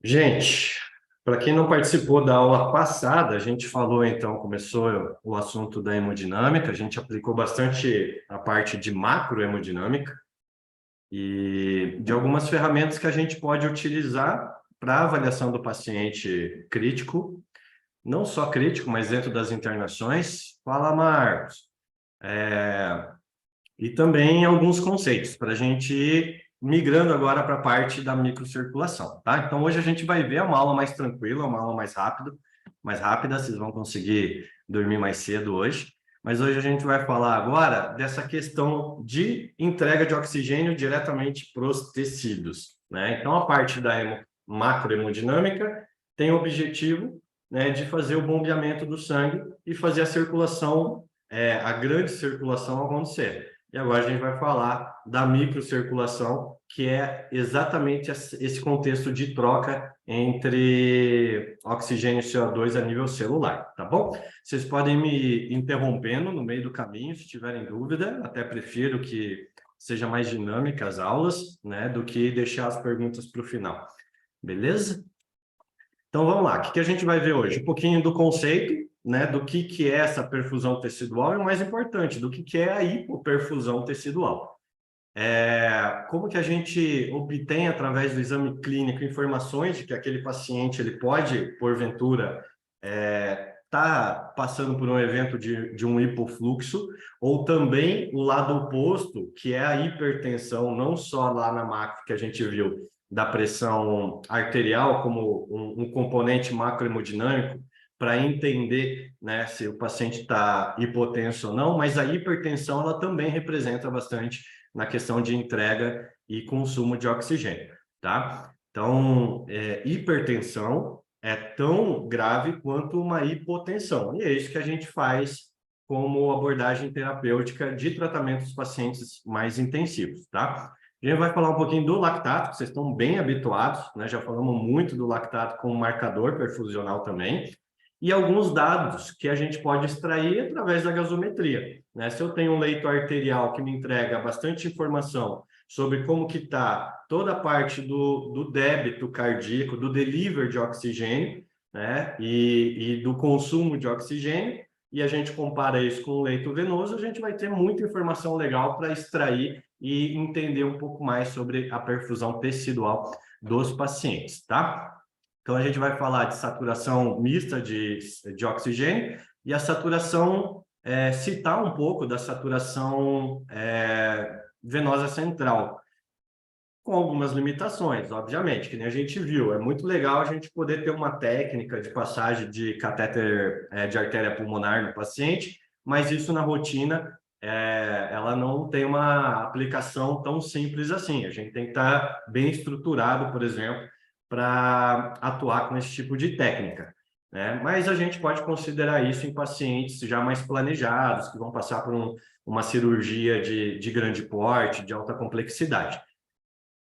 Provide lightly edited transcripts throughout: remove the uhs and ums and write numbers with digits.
Gente, para quem não participou da aula passada, a gente falou então, começou o assunto da hemodinâmica, a gente aplicou bastante a parte de macrohemodinâmica e de algumas ferramentas que a gente pode utilizar para avaliação do paciente crítico, não só crítico, mas dentro das internações. Fala, Marcos. E também alguns conceitos para a gente ir migrando agora para a parte da microcirculação, tá? Então, hoje a gente vai ver uma aula mais tranquila, uma aula mais rápida, vocês vão conseguir dormir mais cedo hoje. Mas hoje a gente vai falar agora dessa questão de entrega de oxigênio diretamente para os tecidos, né? Então, a parte da macrohemodinâmica tem o objetivo, né, de fazer o bombeamento do sangue e fazer a circulação, a grande circulação acontecer. E agora a gente vai falar da microcirculação, que é exatamente esse contexto de troca entre oxigênio e CO2 a nível celular, tá bom? Vocês podem me interrompendo no meio do caminho, se tiverem dúvida, até prefiro que seja mais dinâmica as aulas, né, do que deixar as perguntas para o final, beleza? Então vamos lá, o que a gente vai ver hoje? Um pouquinho do conceito, né, do que é essa perfusão tecidual e o mais importante, do que é a hipoperfusão tecidual. Como que a gente obtém, através do exame clínico, informações de que aquele paciente ele pode, porventura, tá passando por um evento de um hipofluxo, ou também o lado oposto, que é a hipertensão, não só lá na macro que a gente viu, da pressão arterial como um componente macrohemodinâmico, para entender, né, se o paciente está hipotenso ou não, mas a hipertensão ela também representa bastante na questão de entrega e consumo de oxigênio, tá? Então, hipertensão é tão grave quanto uma hipotensão, e é isso que a gente faz como abordagem terapêutica de tratamento dos pacientes mais intensivos, tá? A gente vai falar um pouquinho do lactato, que vocês estão bem habituados, né? Já falamos muito do lactato como marcador perfusional também, e alguns dados que a gente pode extrair através da gasometria, né? Se eu tenho um leito arterial que me entrega bastante informação sobre como que está toda a parte do débito cardíaco, do delivery de oxigênio, né? E do consumo de oxigênio, e a gente compara isso com o leito venoso, a gente vai ter muita informação legal para extrair e entender um pouco mais sobre a perfusão tecidual dos pacientes, tá? Então, a gente vai falar de saturação mista de oxigênio e a saturação, citar um pouco da saturação venosa central, com algumas limitações, obviamente, que nem a gente viu. É muito legal a gente poder ter uma técnica de passagem de catéter de artéria pulmonar no paciente, mas isso na rotina, ela não tem uma aplicação tão simples assim. A gente tem que estar bem estruturado, por exemplo, para atuar com esse tipo de técnica, né? Mas a gente pode considerar isso em pacientes já mais planejados, que vão passar por uma cirurgia de grande porte, de alta complexidade.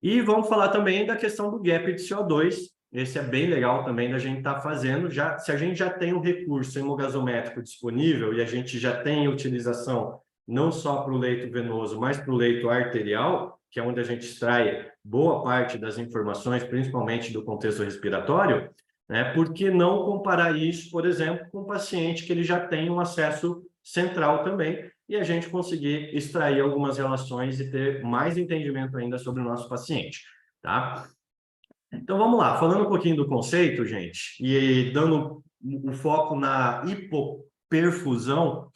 E vamos falar também da questão do gap de CO2. Esse é bem legal também da gente estar fazendo. Já, se a gente já tem um recurso hemogasométrico disponível e a gente já tem utilização não só para o leito venoso, mas para o leito arterial, que é onde a gente extrai boa parte das informações, principalmente do contexto respiratório, né? Por que não comparar isso, por exemplo, com um paciente que ele já tem um acesso central também, e a gente conseguir extrair algumas relações e ter mais entendimento ainda sobre o nosso paciente, tá? Então, vamos lá. Falando um pouquinho do conceito, gente, e dando o foco na hipoperfusão,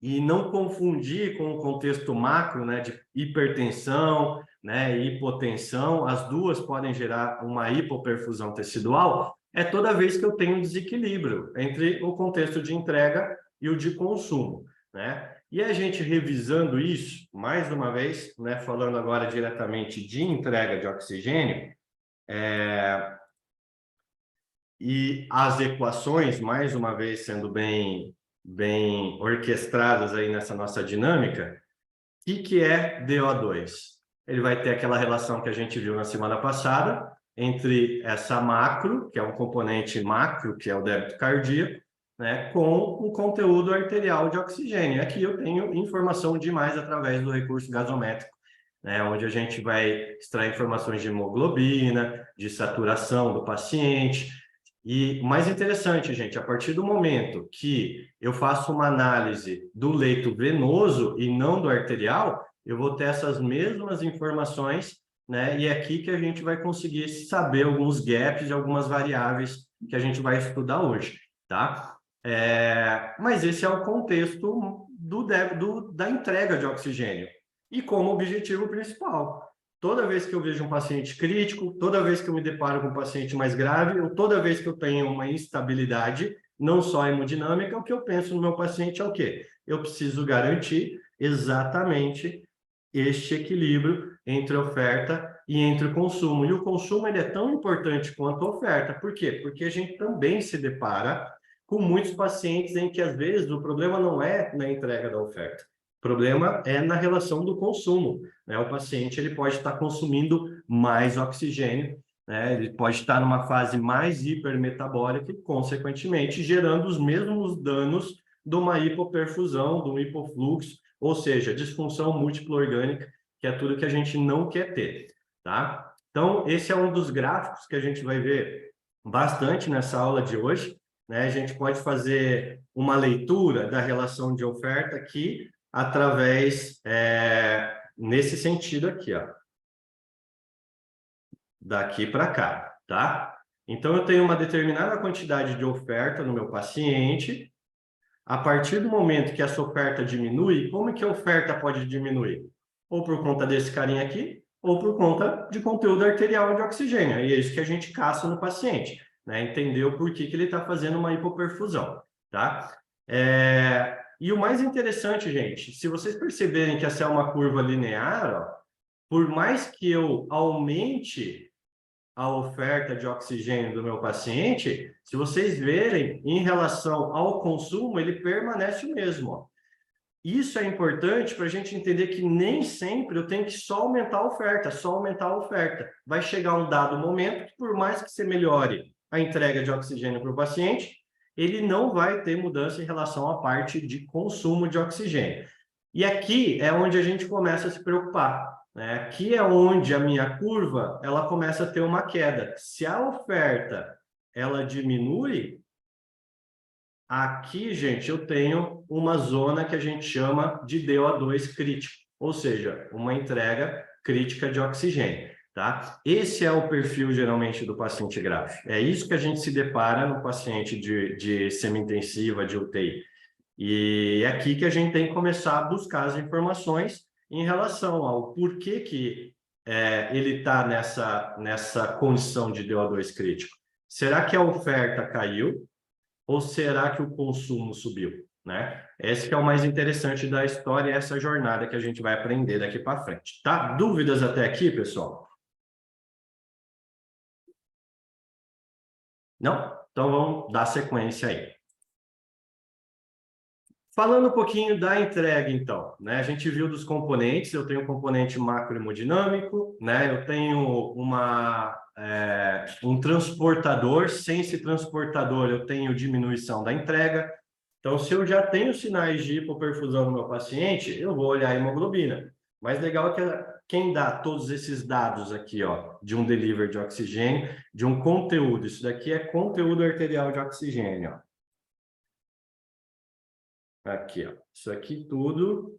e não confundir com o contexto macro, né, de hipertensão, né, e hipotensão, as duas podem gerar uma hipoperfusão tecidual, é toda vez que eu tenho um desequilíbrio entre o contexto de entrega e o de consumo, né? E a gente revisando isso, mais uma vez, né, falando agora diretamente de entrega de oxigênio, e as equações, mais uma vez, sendo bem orquestradas aí nessa nossa dinâmica, o que é DO2? Ele vai ter aquela relação que a gente viu na semana passada entre essa macro, que é um componente macro, que é o débito cardíaco, né, com o conteúdo arterial de oxigênio. Aqui eu tenho informação demais através do recurso gasométrico né, onde a gente vai extrair informações de hemoglobina, de saturação do paciente. E o mais interessante, gente, a partir do momento que eu faço uma análise do leito venoso e não do arterial, eu vou ter essas mesmas informações, né? E é aqui que a gente vai conseguir saber alguns gaps e algumas variáveis que a gente vai estudar hoje, tá? Mas esse é o contexto da entrega de oxigênio e como objetivo principal. Toda vez que eu vejo um paciente crítico, toda vez que eu me deparo com um paciente mais grave, ou toda vez que eu tenho uma instabilidade, não só hemodinâmica, o que eu penso no meu paciente é o quê? Eu preciso garantir exatamente este equilíbrio entre oferta e entre o consumo. E o consumo ele é tão importante quanto a oferta. Por quê? Porque a gente também se depara com muitos pacientes em que, às vezes, o problema não é na entrega da oferta. O problema é na relação do consumo, né? O paciente ele pode estar consumindo mais oxigênio, né? Ele pode estar numa fase mais hipermetabólica e, consequentemente, gerando os mesmos danos de uma hipoperfusão, de um hipofluxo, ou seja, disfunção múltipla orgânica, que é tudo que a gente não quer ter, tá? Então, esse é um dos gráficos que a gente vai ver bastante nessa aula de hoje, né? A gente pode fazer uma leitura da relação de oferta aqui através, nesse sentido aqui, ó, daqui para cá, tá? Então, eu tenho uma determinada quantidade de oferta no meu paciente. A partir do momento que essa oferta diminui, como que a oferta pode diminuir? Ou por conta desse carinha aqui, ou por conta de conteúdo arterial de oxigênio. E é isso que a gente caça no paciente, né? Entender o porquê que ele está fazendo uma hipoperfusão, tá? E o mais interessante, gente, se vocês perceberem que essa é uma curva linear, ó, por mais que eu aumente a oferta de oxigênio do meu paciente, se vocês verem, em relação ao consumo, ele permanece o mesmo. Ó. Isso é importante para a gente entender que nem sempre eu tenho que só aumentar a oferta, só aumentar a oferta. Vai chegar um dado momento que, por mais que você melhore a entrega de oxigênio para o paciente, ele não vai ter mudança em relação à parte de consumo de oxigênio. E aqui é onde a gente começa a se preocupar, né? Aqui é onde a minha curva ela começa a ter uma queda. Se a oferta ela diminui, aqui, gente, eu tenho uma zona que a gente chama de DO2 crítico, ou seja, uma entrega crítica de oxigênio, tá? Esse é o perfil, geralmente, do paciente grave. É isso que a gente se depara no paciente de semi-intensiva, de UTI. E é aqui que a gente tem que começar a buscar as informações em relação ao porquê que ele está nessa condição de DO2 crítico. Será que a oferta caiu? Ou será que o consumo subiu, né? Esse que é o mais interessante da história, essa jornada que a gente vai aprender daqui para frente, tá? Dúvidas até aqui, pessoal? Não? Então vamos dar sequência aí. Falando um pouquinho da entrega, então, né? A gente viu dos componentes, eu tenho um componente macrohemodinâmico, né? Eu tenho um transportador, sem esse transportador eu tenho diminuição da entrega. Então, se eu já tenho sinais de hipoperfusão no meu paciente, eu vou olhar a hemoglobina. Mais legal é que quem dá todos esses dados aqui, ó, de um delivery de oxigênio, de um conteúdo, isso daqui é conteúdo arterial de oxigênio, ó. Aqui, ó. Isso aqui tudo...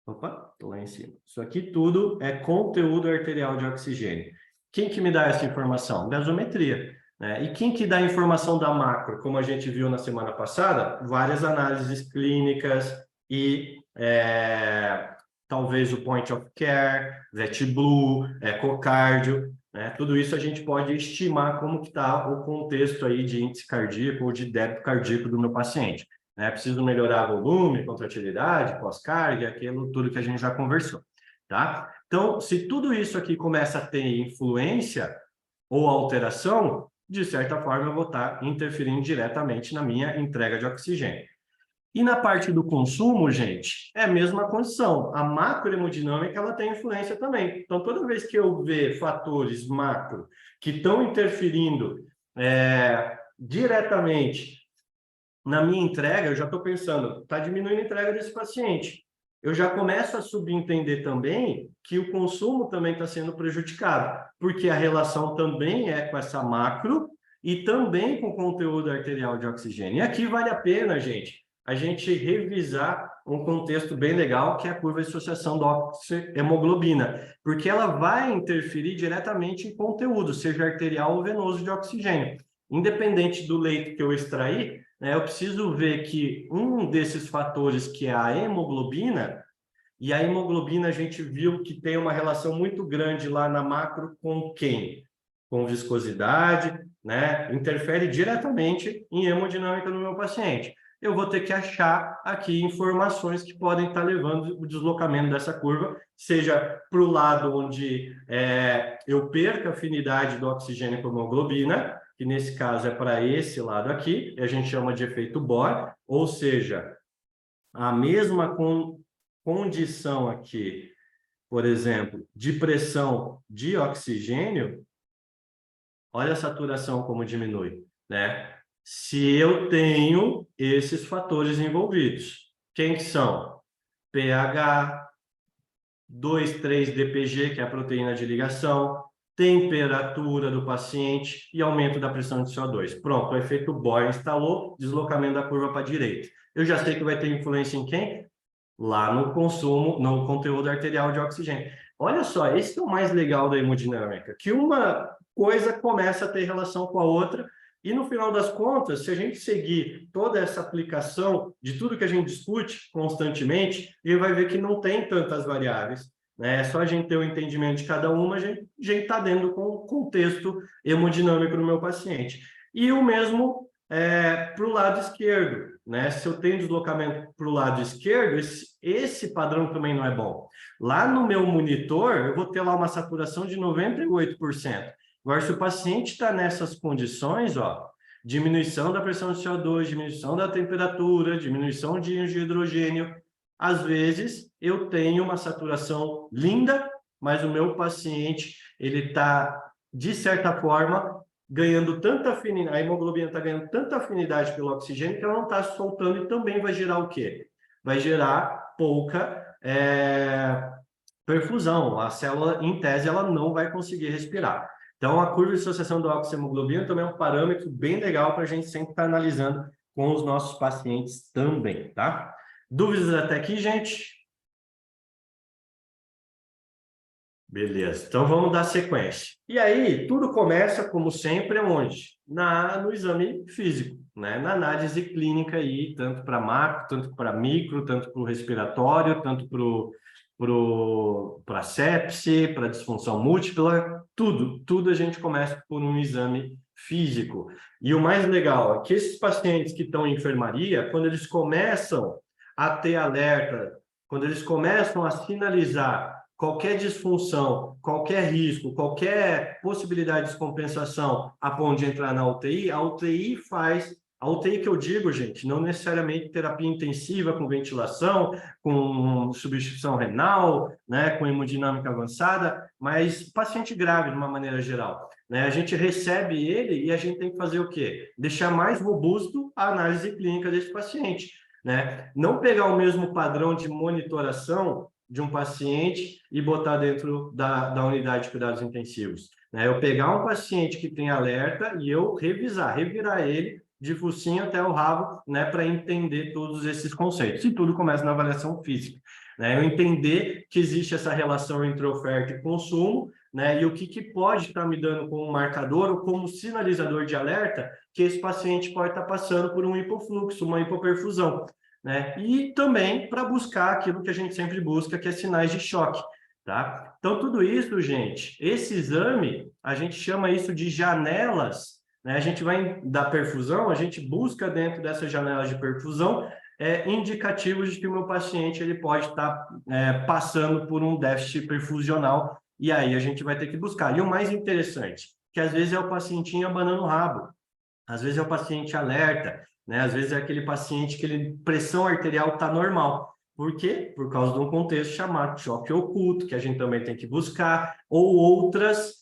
Opa, estou lá em cima. Isso aqui tudo é conteúdo arterial de oxigênio. Quem que me dá essa informação? Gasometria, né? E quem que dá a informação da macro? Como a gente viu na semana passada, várias análises clínicas e talvez o point of care, VetBlue, ecocardio, né? Tudo isso a gente pode estimar como que está o contexto aí de índice cardíaco ou de débito cardíaco do meu paciente. Né? Preciso melhorar volume, contratilidade, pós-carga, aquilo tudo que a gente já conversou, tá? Então, se tudo isso aqui começa a ter influência ou alteração, de certa forma eu vou estar interferindo diretamente na minha entrega de oxigênio. E na parte do consumo, gente, é a mesma condição. A macrohemodinâmica, ela tem influência também. Então, toda vez que eu ver fatores macro que estão interferindo diretamente na minha entrega, eu já estou pensando, está diminuindo a entrega desse paciente. eu já começo a subentender também que o consumo também está sendo prejudicado, porque a relação também é com essa macro e também com o conteúdo arterial de oxigênio. E aqui vale a pena, gente, a gente revisar um contexto bem legal, que é a curva de associação da oxihemoglobina, porque ela vai interferir diretamente em conteúdo, seja arterial ou venoso de oxigênio. Independente do leito que eu extrair, né, eu preciso ver que um desses fatores, que é a hemoglobina, e a hemoglobina a gente viu que tem uma relação muito grande lá na macro com quem? Com viscosidade, né? Interfere diretamente em hemodinâmica no meu paciente. Eu vou ter que achar aqui informações que podem estar levando o deslocamento dessa curva, seja para o lado onde eu perco a afinidade do oxigênio com a hemoglobina, que nesse caso é para esse lado aqui, e a gente chama de efeito Bohr, ou seja, a mesma condição aqui, por exemplo, de pressão de oxigênio, olha a saturação como diminui, né? Se eu tenho esses fatores envolvidos, quem que são? pH, 2,3-DPG, que é a proteína de ligação, temperatura do paciente e aumento da pressão de CO2. Pronto, o efeito Bohr instalou, deslocamento da curva para a direita. Eu já sei que vai ter influência em quem? Lá no consumo, no conteúdo arterial de oxigênio. Olha só, esse é o mais legal da hemodinâmica, que uma coisa começa a ter relação com a outra, e no final das contas, se a gente seguir toda essa aplicação de tudo que a gente discute constantemente, a gente vai ver que não tem tantas variáveis, né? É só a gente ter o entendimento de cada uma, a gente está dentro do contexto hemodinâmico do meu paciente. E o mesmo para o lado esquerdo, né? Se eu tenho deslocamento para o lado esquerdo, esse padrão também não é bom. Lá no meu monitor, eu vou ter lá uma saturação de 98%. Agora, se o paciente está nessas condições, ó, diminuição da pressão de CO2, diminuição da temperatura, diminuição de íons de hidrogênio, às vezes eu tenho uma saturação linda, mas o meu paciente, ele está, de certa forma, ganhando tanta afinidade, a hemoglobina está ganhando tanta afinidade pelo oxigênio que ela não está soltando, e também vai gerar o quê? Vai gerar pouca perfusão. A célula, em tese, ela não vai conseguir respirar. Então, a curva de associação da oxihemoglobina também é um parâmetro bem legal para a gente sempre estar analisando com os nossos pacientes também, tá? Dúvidas até aqui, gente? Beleza, então vamos dar sequência. E aí, tudo começa, como sempre, onde? No exame físico, né? Na análise clínica aí, tanto para macro, tanto para micro, tanto para o respiratório, tanto para sepse, para disfunção múltipla, tudo a gente começa por um exame físico. E o mais legal é que esses pacientes que estão em enfermaria, quando eles começam a ter alerta, quando eles começam a sinalizar qualquer disfunção, qualquer risco, qualquer possibilidade de descompensação a ponto de entrar na UTI, a UTI faz... A UTI que eu digo, gente, não necessariamente terapia intensiva com ventilação, com substituição renal, né, com hemodinâmica avançada, mas paciente grave de uma maneira geral, né? A gente recebe ele e a gente tem que fazer o quê? Deixar mais robusto a análise clínica desse paciente, né? Não pegar o mesmo padrão de monitoração de um paciente e botar dentro da unidade de cuidados intensivos, né? Eu pegar um paciente que tem alerta e eu revirar ele de focinho até o rabo, né, para entender todos esses conceitos. E tudo começa na avaliação física, né? Eu entender que existe essa relação entre oferta e consumo, né, e o que pode estar me dando como marcador ou como sinalizador de alerta que esse paciente pode estar passando por um hipofluxo, uma hipoperfusão, né? E também para buscar aquilo que a gente sempre busca, que é sinais de choque, tá? Então, tudo isso, gente, esse exame, a gente chama isso de janelas, né? A gente vai da perfusão, a gente busca dentro dessas janelas de perfusão indicativos de que o meu paciente ele pode estar passando por um déficit perfusional, e aí a gente vai ter que buscar. E o mais interessante, que às vezes é o pacientinho abanando o rabo, às vezes é o paciente alerta, né? Às vezes é aquele paciente que a pressão arterial está normal. Por quê? Por causa de um contexto chamado choque oculto, que a gente também tem que buscar, ou outras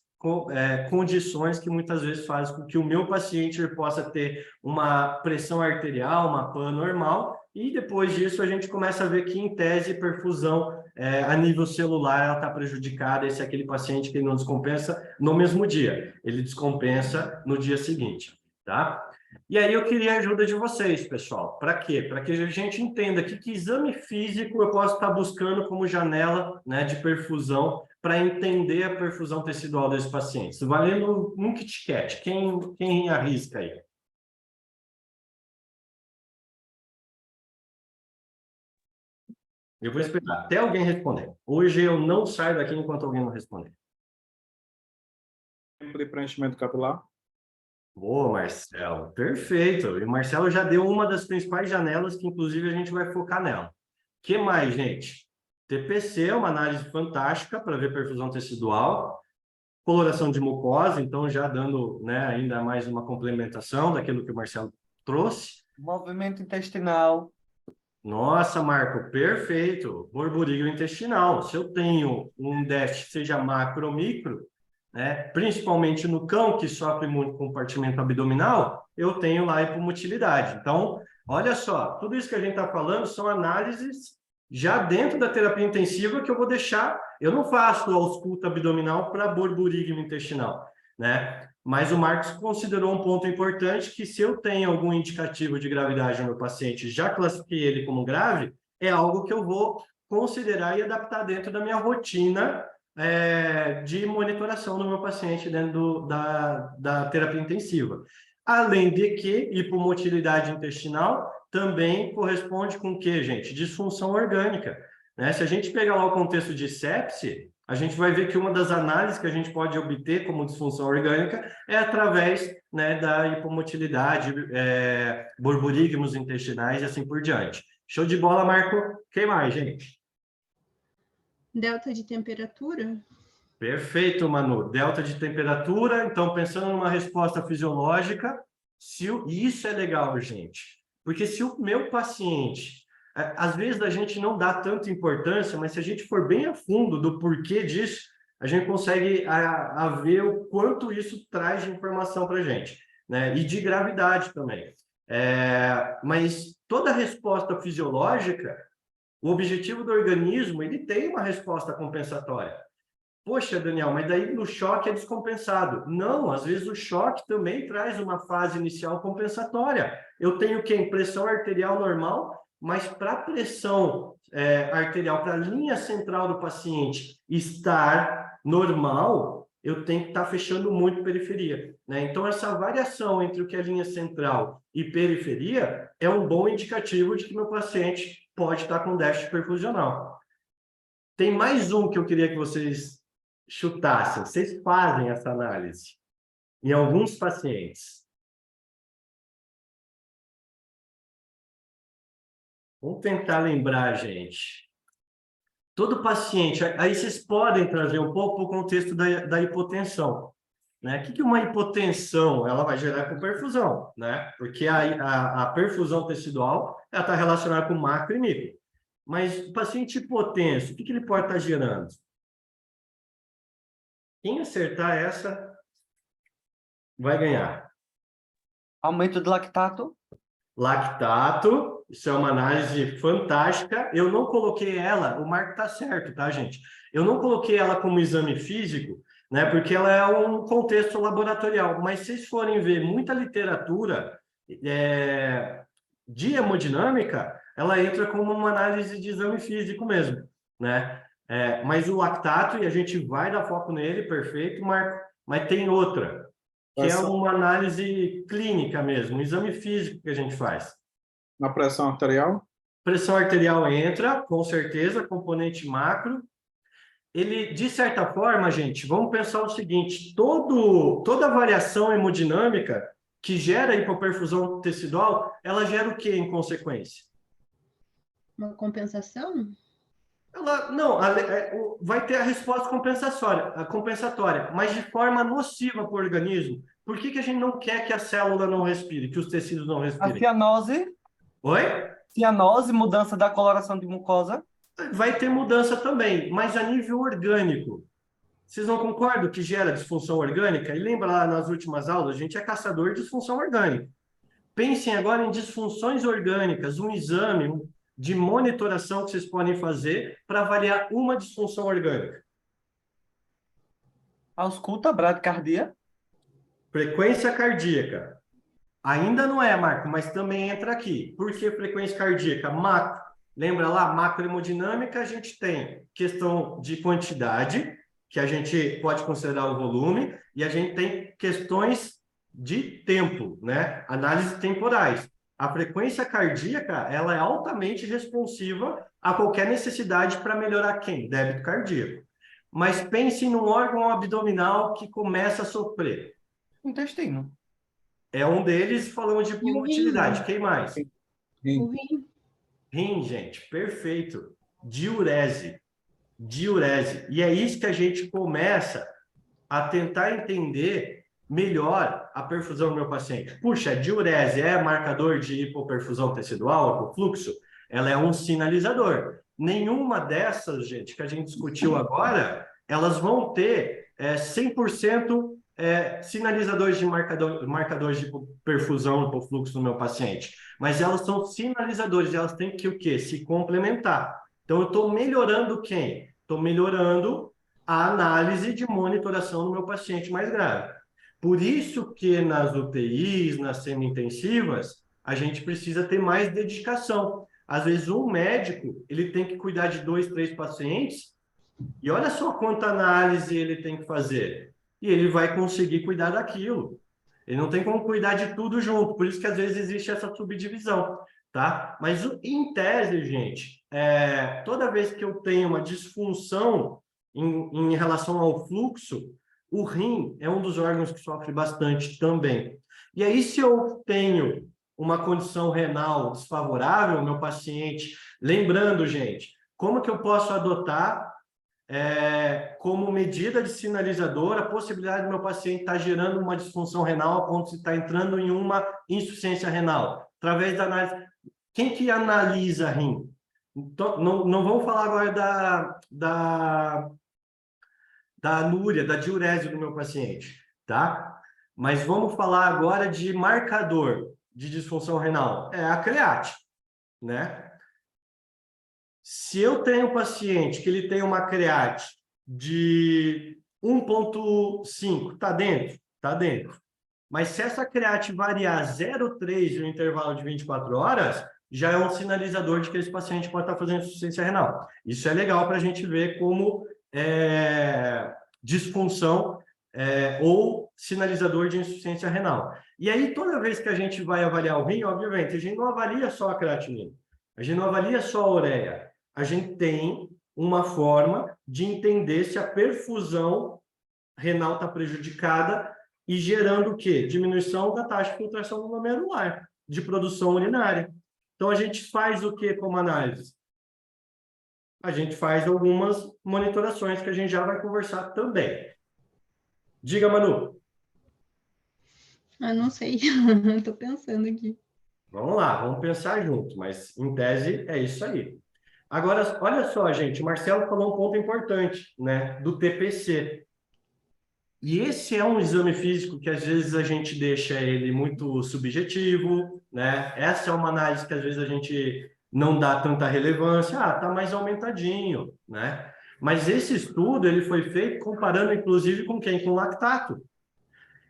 condições que muitas vezes fazem com que o meu paciente ele possa ter uma pressão arterial, uma PAN normal, e depois disso a gente começa a ver que, em tese, perfusão a nível celular ela está prejudicada. Esse é aquele paciente que ele não descompensa no mesmo dia, ele descompensa no dia seguinte, tá? E aí eu queria a ajuda de vocês, pessoal. Para quê? Para que a gente entenda que exame físico eu posso estar buscando como janela, né, de perfusão para entender a perfusão tecidual desse paciente. Valendo um Kit Kat. Quem arrisca aí? Eu vou esperar até alguém responder. Hoje eu não saio daqui enquanto alguém não responder. Tempo de preenchimento capilar. Boa, Marcelo. Perfeito. E o Marcelo já deu uma das principais janelas que, inclusive, a gente vai focar nela. O que mais, gente? TPC é uma análise fantástica para ver perfusão tecidual. Coloração de mucosa, então já dando, né, ainda mais uma complementação daquilo que o Marcelo trouxe. Movimento intestinal. Nossa, Marco, perfeito. Borburígio intestinal. Se eu tenho um déficit, seja macro ou micro, né, principalmente no cão, que sofre muito com compartimento abdominal, eu tenho lá hipomotilidade. Então, olha só, tudo isso que a gente está falando são análises já dentro da terapia intensiva que eu vou deixar. Eu não faço ausculta abdominal para borburígio intestinal, né? Mas o Marcos considerou um ponto importante, que se eu tenho algum indicativo de gravidade no meu paciente, já classifiquei ele como grave, é algo que eu vou considerar e adaptar dentro da minha rotina de monitoração do meu paciente dentro da terapia intensiva. Além de que hipomotilidade intestinal também corresponde com o quê, gente? Disfunção orgânica, né? Se a gente pegar lá o contexto de sepse, a gente vai ver que uma das análises que a gente pode obter como disfunção orgânica é através, né, da hipomotilidade, borburígmos intestinais e assim por diante. Show de bola, Marco. Quem mais, gente? Delta de temperatura? Perfeito, Manu. Delta de temperatura. Então, pensando numa resposta fisiológica, e isso é legal, gente. Porque se o meu paciente, às vezes a gente não dá tanta importância, mas se a gente for bem a fundo do porquê disso, a gente consegue ver o quanto isso traz de informação para a gente, né? E de gravidade também. Mas toda resposta fisiológica, o objetivo do organismo, ele tem uma resposta compensatória. Poxa, Daniel, mas daí no choque é descompensado. Não, às vezes o choque também traz uma fase inicial compensatória. Eu tenho quem? Pressão arterial normal, mas para a pressão arterial, para a linha central do paciente estar normal, eu tenho que estar fechando muito periferia, né? Então, essa variação entre o que é linha central e periferia é um bom indicativo de que meu paciente pode estar com déficit perfusional. Tem mais um que eu queria que vocês chutassem. Vocês fazem essa análise em alguns pacientes. Vamos tentar lembrar, gente. Todo paciente, aí vocês podem trazer um pouco para o contexto da hipotensão, né? O que uma hipotensão ela vai gerar com perfusão, né? Porque a perfusão tecidual ela está relacionada com macro e micro. Mas o paciente hipotenso, o que ele pode estar gerando? Quem acertar essa vai ganhar. Aumento do lactato. Lactato, isso é uma análise fantástica. Eu não coloquei ela, o Marco está certo, tá, gente? Eu não coloquei ela como exame físico, né? Porque ela é um contexto laboratorial. Mas se vocês forem ver muita literatura de hemodinâmica, ela entra como uma análise de exame físico mesmo, né? Mas o lactato, e a gente vai dar foco nele, perfeito, Marco, mas tem outra, que é uma análise clínica mesmo, um exame físico que a gente faz. Na pressão arterial? Pressão arterial entra, com certeza, componente macro. Ele, de certa forma, gente, vamos pensar o seguinte, toda variação hemodinâmica que gera hipoperfusão tecidual, ela gera o que em consequência? Uma compensação? Vai ter a resposta compensatória, mas de forma nociva para o organismo. Por que a gente não quer que a célula não respire, que os tecidos não A respirem? cianose. Oi? Cianose, mudança da coloração de mucosa. Vai ter mudança também, mas a nível orgânico. Vocês não concordam que gera disfunção orgânica? E lembra lá nas últimas aulas, a gente é caçador de disfunção orgânica. Pensem agora em disfunções orgânicas, um exame de monitoração que vocês podem fazer para avaliar uma disfunção orgânica. Ausculta, bradicardia. Frequência cardíaca. Ainda não é, Marco, mas também entra aqui. Por que frequência cardíaca? Macro. Lembra lá, macrohemodinâmica, a gente tem questão de quantidade, que a gente pode considerar o volume, e a gente tem questões de tempo, né? Análises temporais. A frequência cardíaca, ela é altamente responsiva a qualquer necessidade para melhorar quem? Débito cardíaco. Mas pense num órgão abdominal que começa a sofrer. Intestino. É um deles, falando de E o rim? utilidade. Quem mais? O Rim. rim. Rim, gente, perfeito. Diurese. Diurese. E é isso que a gente começa a tentar entender melhor a perfusão do meu paciente. Puxa, a diurese é marcador de hipoperfusão tecidual, hipofluxo? Ela é um sinalizador. Nenhuma dessas, gente, que a gente discutiu agora, elas vão ter 100% sinalizadores de marcadores de perfusão, hipofluxo no meu paciente. Mas elas são sinalizadores, elas têm que o quê? Se complementar. Então, eu estou melhorando quem? Estou melhorando a análise de monitoração do meu paciente mais grave. Por isso que nas UTIs, nas semi-intensivas, a gente precisa ter mais dedicação. Às vezes, um médico, ele tem que cuidar de 2, 3 pacientes, e olha só quanta análise ele tem que fazer. E ele vai conseguir cuidar daquilo. Ele não tem como cuidar de tudo junto, por isso que às vezes existe essa subdivisão, tá? Mas em tese, gente, toda vez que eu tenho uma disfunção em relação ao fluxo, o rim é um dos órgãos que sofre bastante também. E aí, se eu tenho uma condição renal desfavorável, meu paciente, lembrando, gente, como que eu posso adotar como medida de sinalizador a possibilidade do meu paciente estar gerando uma disfunção renal a ponto de estar entrando em uma insuficiência renal? Através da análise. Quem que analisa rim? Então, não vamos falar agora da anúria, da diurese do meu paciente, tá? Mas vamos falar agora de marcador de disfunção renal. É a create, né? Se eu tenho um paciente que ele tem uma create de 1,5, tá dentro? Tá dentro. Mas se essa create variar 0,3 no intervalo de 24 horas, já é um sinalizador de que esse paciente pode estar fazendo insuficiência renal. Isso é legal para a gente ver como disfunção ou sinalizador de insuficiência renal. E aí, toda vez que a gente vai avaliar o rim, obviamente, a gente não avalia só a creatinina, a gente não avalia só a ureia, a gente tem uma forma de entender se a perfusão renal está prejudicada e gerando o quê? Diminuição da taxa de filtração glomerular, de produção urinária. Então, a gente faz o quê como análise? A gente faz algumas monitorações que a gente já vai conversar também. Diga, Manu. Ah, não sei. Estou pensando aqui. Vamos lá, vamos pensar junto, mas em tese é isso aí. Agora, olha só, gente, o Marcelo falou um ponto importante, né, do TPC. E esse é um exame físico que às vezes a gente deixa ele muito subjetivo, né? Essa é uma análise que às vezes a gente não dá tanta relevância, tá mais aumentadinho, né? Mas esse estudo ele foi feito comparando inclusive com quem? Com lactato.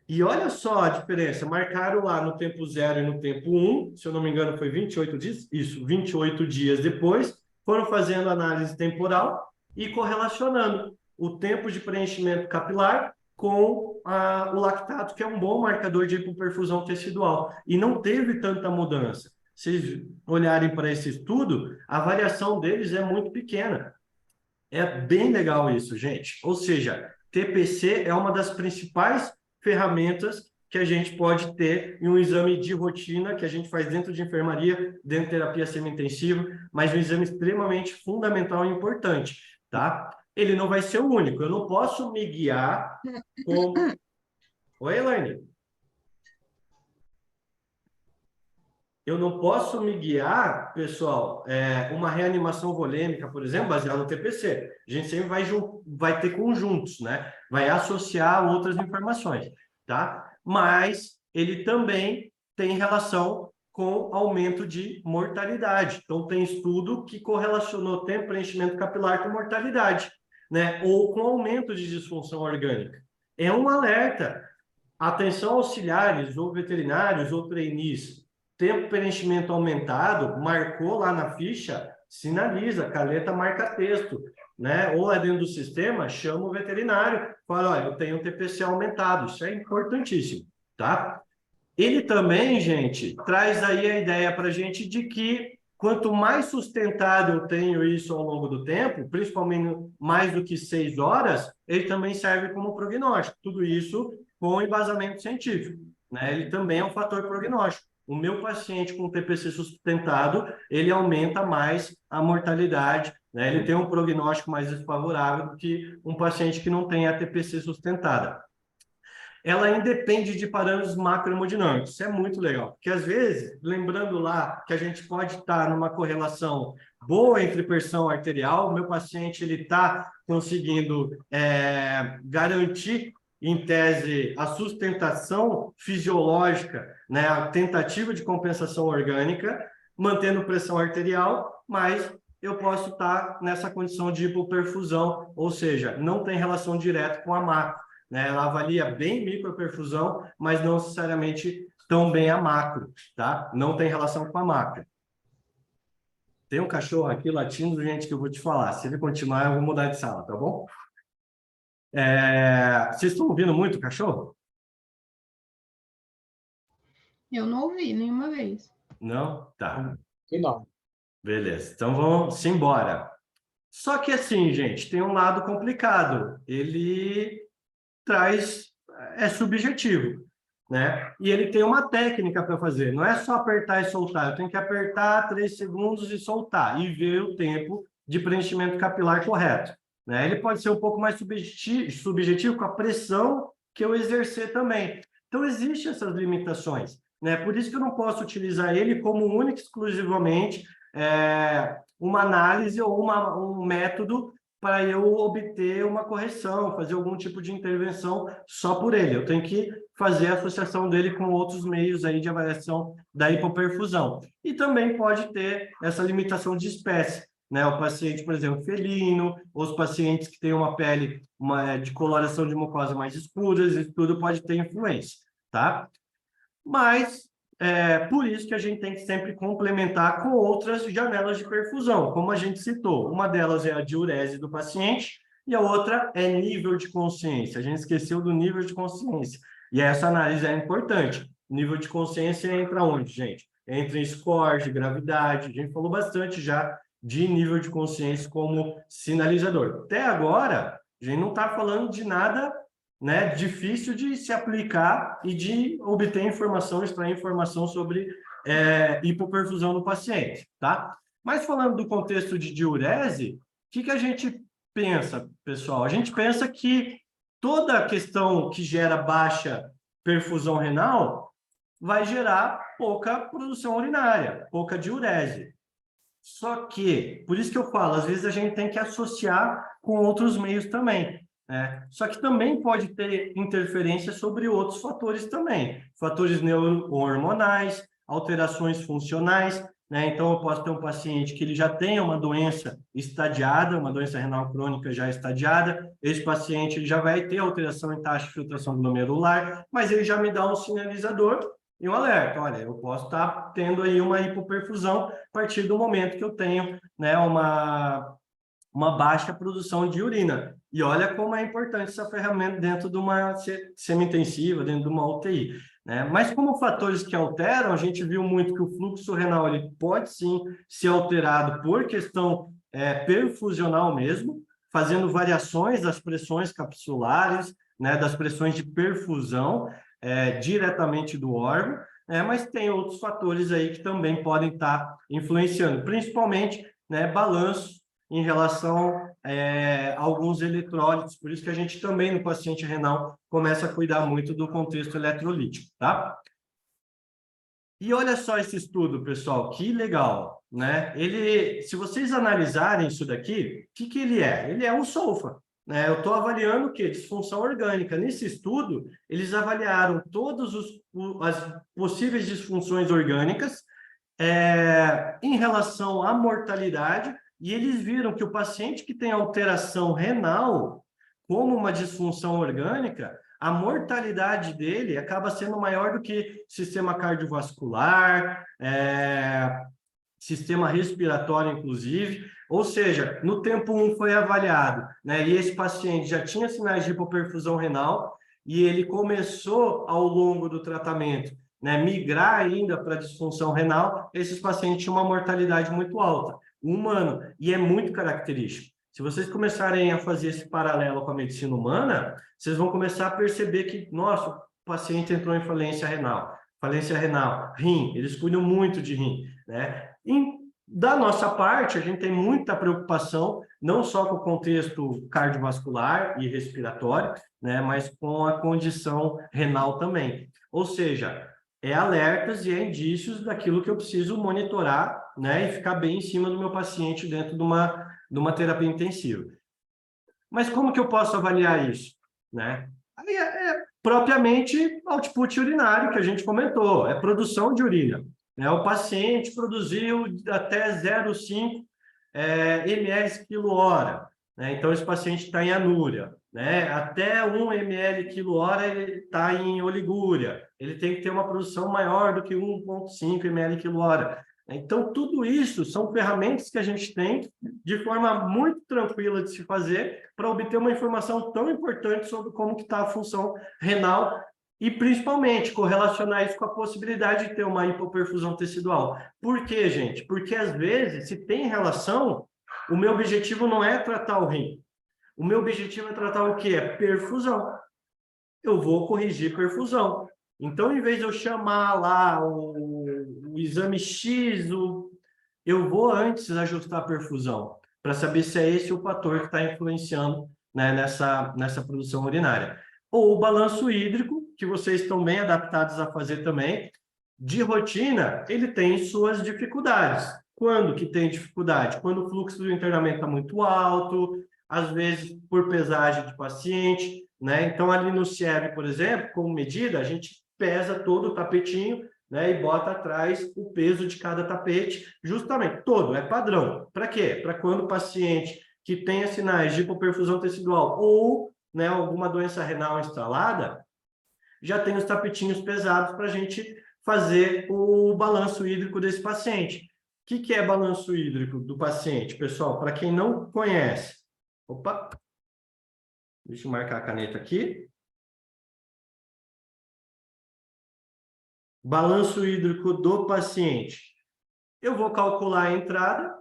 E olha só a diferença, marcaram lá no tempo 0 e no tempo 1, se eu não me engano foi 28 dias, isso, 28 dias depois, foram fazendo análise temporal e correlacionando o tempo de preenchimento capilar com o lactato, que é um bom marcador de hipoperfusão tecidual. E não teve tanta mudança. Se vocês olharem para esse estudo, a variação deles é muito pequena. É bem legal isso, gente. Ou seja, TPC é uma das principais ferramentas que a gente pode ter em um exame de rotina que a gente faz dentro de enfermaria, dentro de terapia semi-intensiva, mas um exame extremamente fundamental e importante, tá? Ele não vai ser o único. Eu não posso me guiar com... Oi, Elaine? Eu não posso me guiar, pessoal, uma reanimação volêmica, por exemplo, baseada no TPC. A gente sempre vai ter conjuntos, né? Vai associar outras informações, tá? Mas ele também tem relação com aumento de mortalidade. Então, tem estudo que correlacionou tempo de preenchimento capilar com mortalidade, né? Ou com aumento de disfunção orgânica. É um alerta. Atenção auxiliares, ou veterinários, ou trainees. Tempo de preenchimento aumentado, marcou lá na ficha, sinaliza, caneta marca texto, né? Ou é dentro do sistema, chama o veterinário, fala, olha, eu tenho TPC aumentado. Isso é importantíssimo, tá? Ele também, gente, traz aí a ideia para a gente de que quanto mais sustentado eu tenho isso ao longo do tempo, principalmente mais do que 6 horas, ele também serve como prognóstico. Tudo isso com embasamento científico, né? Ele também é um fator prognóstico. O meu paciente com TPC sustentado, ele aumenta mais a mortalidade, né? Ele tem um prognóstico mais desfavorável do que um paciente que não tem a TPC sustentada. Ela independe de parâmetros macrohemodinâmicos. Isso é muito legal, porque às vezes, lembrando lá que a gente pode estar numa correlação boa entre pressão arterial, o meu paciente ele está conseguindo garantir, em tese, a sustentação fisiológica, né, a tentativa de compensação orgânica, mantendo pressão arterial, mas eu posso estar nessa condição de hipoperfusão, ou seja, não tem relação direta com a macro. Né? Ela avalia bem microperfusão, mas não necessariamente tão bem a macro, tá? Não tem relação com a macro. Tem um cachorro aqui latindo, gente, que eu vou te falar. Se ele continuar, eu vou mudar de sala, tá bom? Vocês estão ouvindo muito o cachorro? Eu não ouvi nenhuma vez. Não? Tá. E não. Beleza. Então vamos embora. Só que assim, gente, tem um lado complicado. Ele é subjetivo, né? E ele tem uma técnica para fazer, não é só apertar e soltar, eu tenho que apertar 3 segundos e soltar, e ver o tempo de preenchimento capilar correto, né? Ele pode ser um pouco mais subjetivo com a pressão que eu exercer também. Então, existem essas limitações, né? Por isso que eu não posso utilizar ele como único, exclusivamente, uma análise ou um método para eu obter uma correção, fazer algum tipo de intervenção só por ele. Eu tenho que fazer a associação dele com outros meios aí de avaliação da hipoperfusão. E também pode ter essa limitação de espécie, né? O paciente, por exemplo, felino, os pacientes que têm uma pele de coloração de mucosa mais escuras, isso tudo pode ter influência, tá? Mas por isso que a gente tem que sempre complementar com outras janelas de perfusão, como a gente citou. Uma delas é a diurese do paciente e a outra é nível de consciência. A gente esqueceu do nível de consciência. E essa análise é importante. Nível de consciência entra onde, gente? Entra em score de gravidade. A gente falou bastante já de nível de consciência como sinalizador. Até agora, a gente não está falando de nada, né, difícil de se aplicar e de obter informação, extrair informação sobre hipoperfusão do paciente, tá? Mas falando do contexto de diurese, o que a gente pensa, pessoal? A gente pensa que toda a questão que gera baixa perfusão renal vai gerar pouca produção urinária, pouca diurese. Só que, por isso que eu falo, às vezes a gente tem que associar com outros meios também. Só que também pode ter interferência sobre outros fatores também, fatores neurohormonais, alterações funcionais, né? Então, eu posso ter um paciente que ele já tem uma doença estadiada, uma doença renal crônica já estadiada, esse paciente ele já vai ter alteração em taxa de filtração glomerular, mas ele já me dá um sinalizador e um alerta, olha, eu posso estar tendo aí uma hipoperfusão a partir do momento que eu tenho, né, uma baixa produção de urina. E olha como é importante essa ferramenta dentro de uma semi-intensiva, dentro de uma UTI. Né? Mas como fatores que alteram, a gente viu muito que o fluxo renal ele pode sim ser alterado por questão perfusional mesmo, fazendo variações das pressões capsulares, né, das pressões de perfusão diretamente do órgão, mas tem outros fatores aí que também podem estar influenciando, principalmente, né, balanço em relação a alguns eletrólitos, por isso que a gente também, no paciente renal, começa a cuidar muito do contexto eletrolítico, tá? E olha só esse estudo, pessoal, que legal, né? Se vocês analisarem isso daqui, o que ele é? Ele é um SOFA, né? Eu estou avaliando o quê? Disfunção orgânica. Nesse estudo, eles avaliaram todas as possíveis disfunções orgânicas em relação à mortalidade, e eles viram que o paciente que tem alteração renal, como uma disfunção orgânica, a mortalidade dele acaba sendo maior do que sistema cardiovascular, sistema respiratório, inclusive. Ou seja, no tempo 1 foi avaliado, né? E esse paciente já tinha sinais de hipoperfusão renal, e ele começou, ao longo do tratamento, né, migrar ainda para disfunção renal. Esses pacientes tinham uma mortalidade muito alta, humano, e é muito característico. Se vocês começarem a fazer esse paralelo com a medicina humana, vocês vão começar a perceber que, nossa, o paciente entrou em falência renal, rim, eles cuidam muito de rim, né? Da nossa parte, a gente tem muita preocupação, não só com o contexto cardiovascular e respiratório, né, mas com a condição renal também. Ou seja, alertas e indícios daquilo que eu preciso monitorar, né, e ficar bem em cima do meu paciente dentro de uma terapia intensiva. Mas como que eu posso avaliar isso, né? Aí propriamente output urinário, que a gente comentou, é produção de urina. Né? O paciente produziu até 0,5 ml quilo-hora. Né? Então, esse paciente está em anúria. Né? Até 1 ml quilo-hora ele está em oligúria. Ele tem que ter uma produção maior do que 1,5 ml quilo-hora. Então, tudo isso são ferramentas que a gente tem de forma muito tranquila de se fazer para obter uma informação tão importante sobre como que está a função renal e, principalmente, correlacionar isso com a possibilidade de ter uma hipoperfusão tecidual. Por quê, gente? Porque, às vezes, se tem relação, o meu objetivo não é tratar o rim. O meu objetivo é tratar o quê? É perfusão. Eu vou corrigir perfusão. Então, em vez de eu chamar lá o exame X, eu vou antes ajustar a perfusão, para saber se é esse o fator que está influenciando, né, nessa produção urinária. Ou o balanço hídrico, que vocês estão bem adaptados a fazer também. De rotina, ele tem suas dificuldades. Quando que tem dificuldade? Quando o fluxo do internamento está muito alto, às vezes por pesagem de paciente, né? Então, ali no CIEB, por exemplo, como medida, a gente pesa todo o tapetinho, né, e bota atrás o peso de cada tapete, justamente, todo, é padrão. Para quê? Para quando o paciente que tenha sinais de hipoperfusão tecidual ou, né, alguma doença renal instalada, já tem os tapetinhos pesados para a gente fazer o balanço hídrico desse paciente. O que é balanço hídrico do paciente, pessoal? Para quem não conhece. Opa! Deixa eu marcar a caneta aqui. Balanço hídrico do paciente. Eu vou calcular a entrada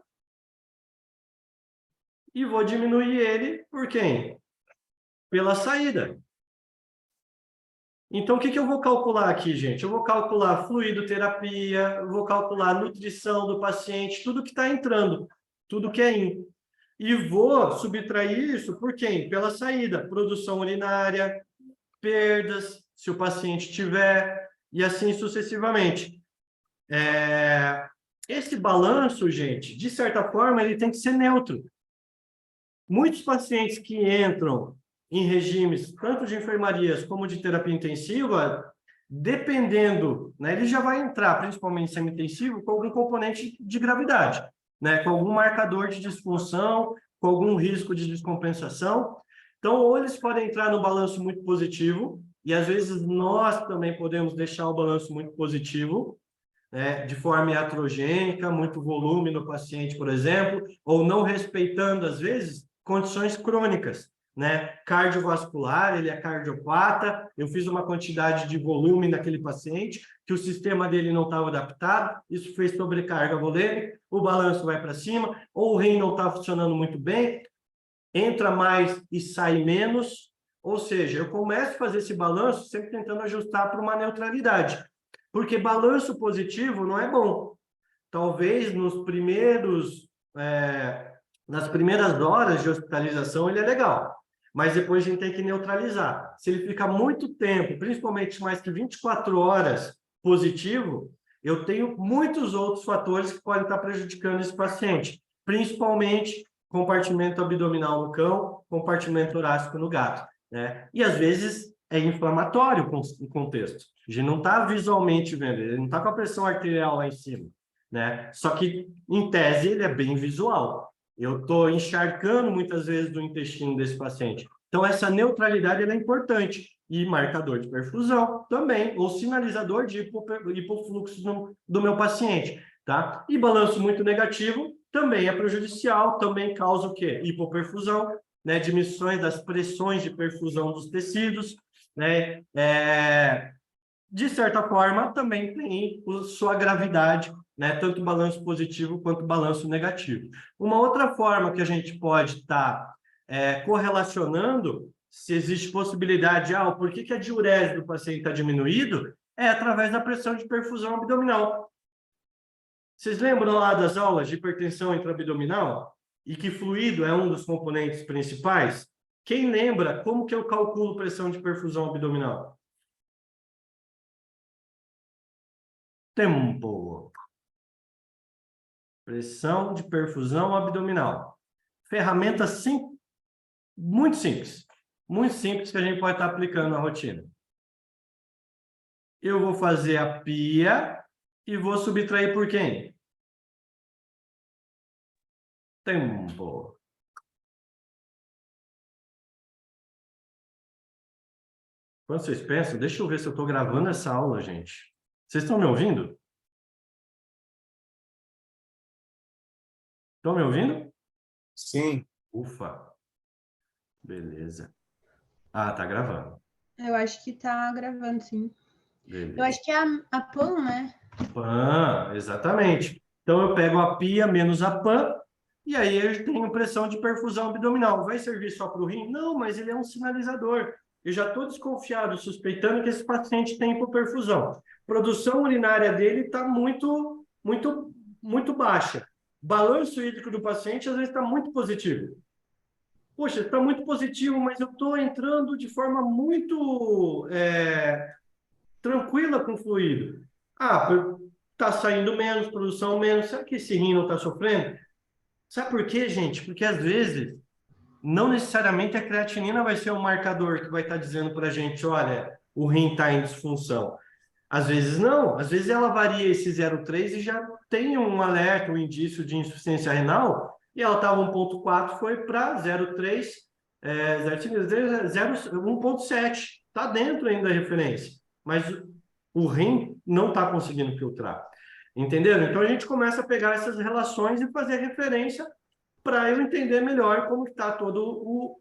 e vou diminuir ele por quem? Pela saída. Então, o que eu vou calcular aqui, gente? Eu vou calcular fluidoterapia, eu vou calcular a nutrição do paciente, tudo que está entrando, tudo que é in. E vou subtrair isso por quem? Pela saída. Produção urinária, perdas, se o paciente tiver, e assim sucessivamente. Esse balanço, gente, de certa forma, ele tem que ser neutro. Muitos pacientes que entram em regimes tanto de enfermarias como de terapia intensiva, dependendo, né, ele já vai entrar, principalmente em semi-intensivo, com algum componente de gravidade, né, com algum marcador de disfunção, com algum risco de descompensação. Então, ou eles podem entrar no balanço muito positivo, e às vezes nós também podemos deixar o balanço muito positivo, né, de forma iatrogênica, muito volume no paciente, por exemplo, ou não respeitando, às vezes, condições crônicas, né? Cardiovascular, ele é cardiopata, eu fiz uma quantidade de volume naquele paciente, que o sistema dele não estava adaptado, isso fez sobrecarga volêmica, o balanço vai para cima, ou o rim não está funcionando muito bem, entra mais e sai menos, ou seja, eu começo a fazer esse balanço sempre tentando ajustar para uma neutralidade, porque balanço positivo não é bom. Talvez nas primeiras horas de hospitalização ele é legal, mas depois a gente tem que neutralizar. Se ele fica muito tempo, principalmente mais que 24 horas positivo, eu tenho muitos outros fatores que podem estar prejudicando esse paciente, principalmente compartimento abdominal no cão, compartimento torácico no gato, né? E às vezes é inflamatório o contexto. A gente não está visualmente vendo, ele não está com a pressão arterial lá em cima, né? Só que, em tese, ele é bem visual. Eu estou encharcando muitas vezes do intestino desse paciente. Então, essa neutralidade ela é importante. E marcador de perfusão também, ou sinalizador de hipofluxo do meu paciente, tá? E balanço muito negativo também é prejudicial, também causa o quê? Hipoperfusão, né? Diminuições das pressões de perfusão dos tecidos, né? De certa forma, também tem sua gravidade, né? Tanto balanço positivo quanto balanço negativo. Uma outra forma que a gente pode estar correlacionando se existe possibilidade, por que a diurese do paciente está diminuído, é através da pressão de perfusão abdominal. Vocês lembram lá das aulas de hipertensão intraabdominal? E que fluido é um dos componentes principais? Quem lembra como que eu calculo pressão de perfusão abdominal? Tempo. Pressão de perfusão abdominal. Ferramenta muito simples. Muito simples que a gente pode estar aplicando na rotina. Eu vou fazer a pia e vou subtrair por quem? Tempo. Quando vocês pensam, deixa eu ver se eu estou gravando essa aula, gente. Vocês estão me ouvindo? Estão me ouvindo? Sim. Ufa. Beleza. Ah, tá gravando. Eu acho que tá gravando, sim. Beleza. Eu acho que é a PAN, né? PAN, exatamente. Então, eu pego a pia menos a PAN, e aí eu tenho pressão de perfusão abdominal. Vai servir só para o rim? Não, mas ele é um sinalizador. Eu já estou desconfiado, suspeitando que esse paciente tem hipoperfusão. Produção urinária dele está muito baixa. Balanço hídrico do paciente, às vezes, está muito positivo. Poxa, está muito positivo, mas eu estou entrando de forma muito tranquila com o fluido. Está saindo menos, produção menos. Será que esse rim não está sofrendo? Sabe por quê, gente? Porque às vezes, não necessariamente a creatinina vai ser um marcador que vai estar dizendo para a gente, olha, o rim está em disfunção. Às vezes não, às vezes ela varia esse 0,3 e já tem um alerta, um indício de insuficiência renal, e ela estava 1,4, foi para 0,3, 1,7, está dentro ainda da referência, mas o rim não está conseguindo filtrar. Entenderam? Então a gente começa a pegar essas relações e fazer referência para eu entender melhor como está todo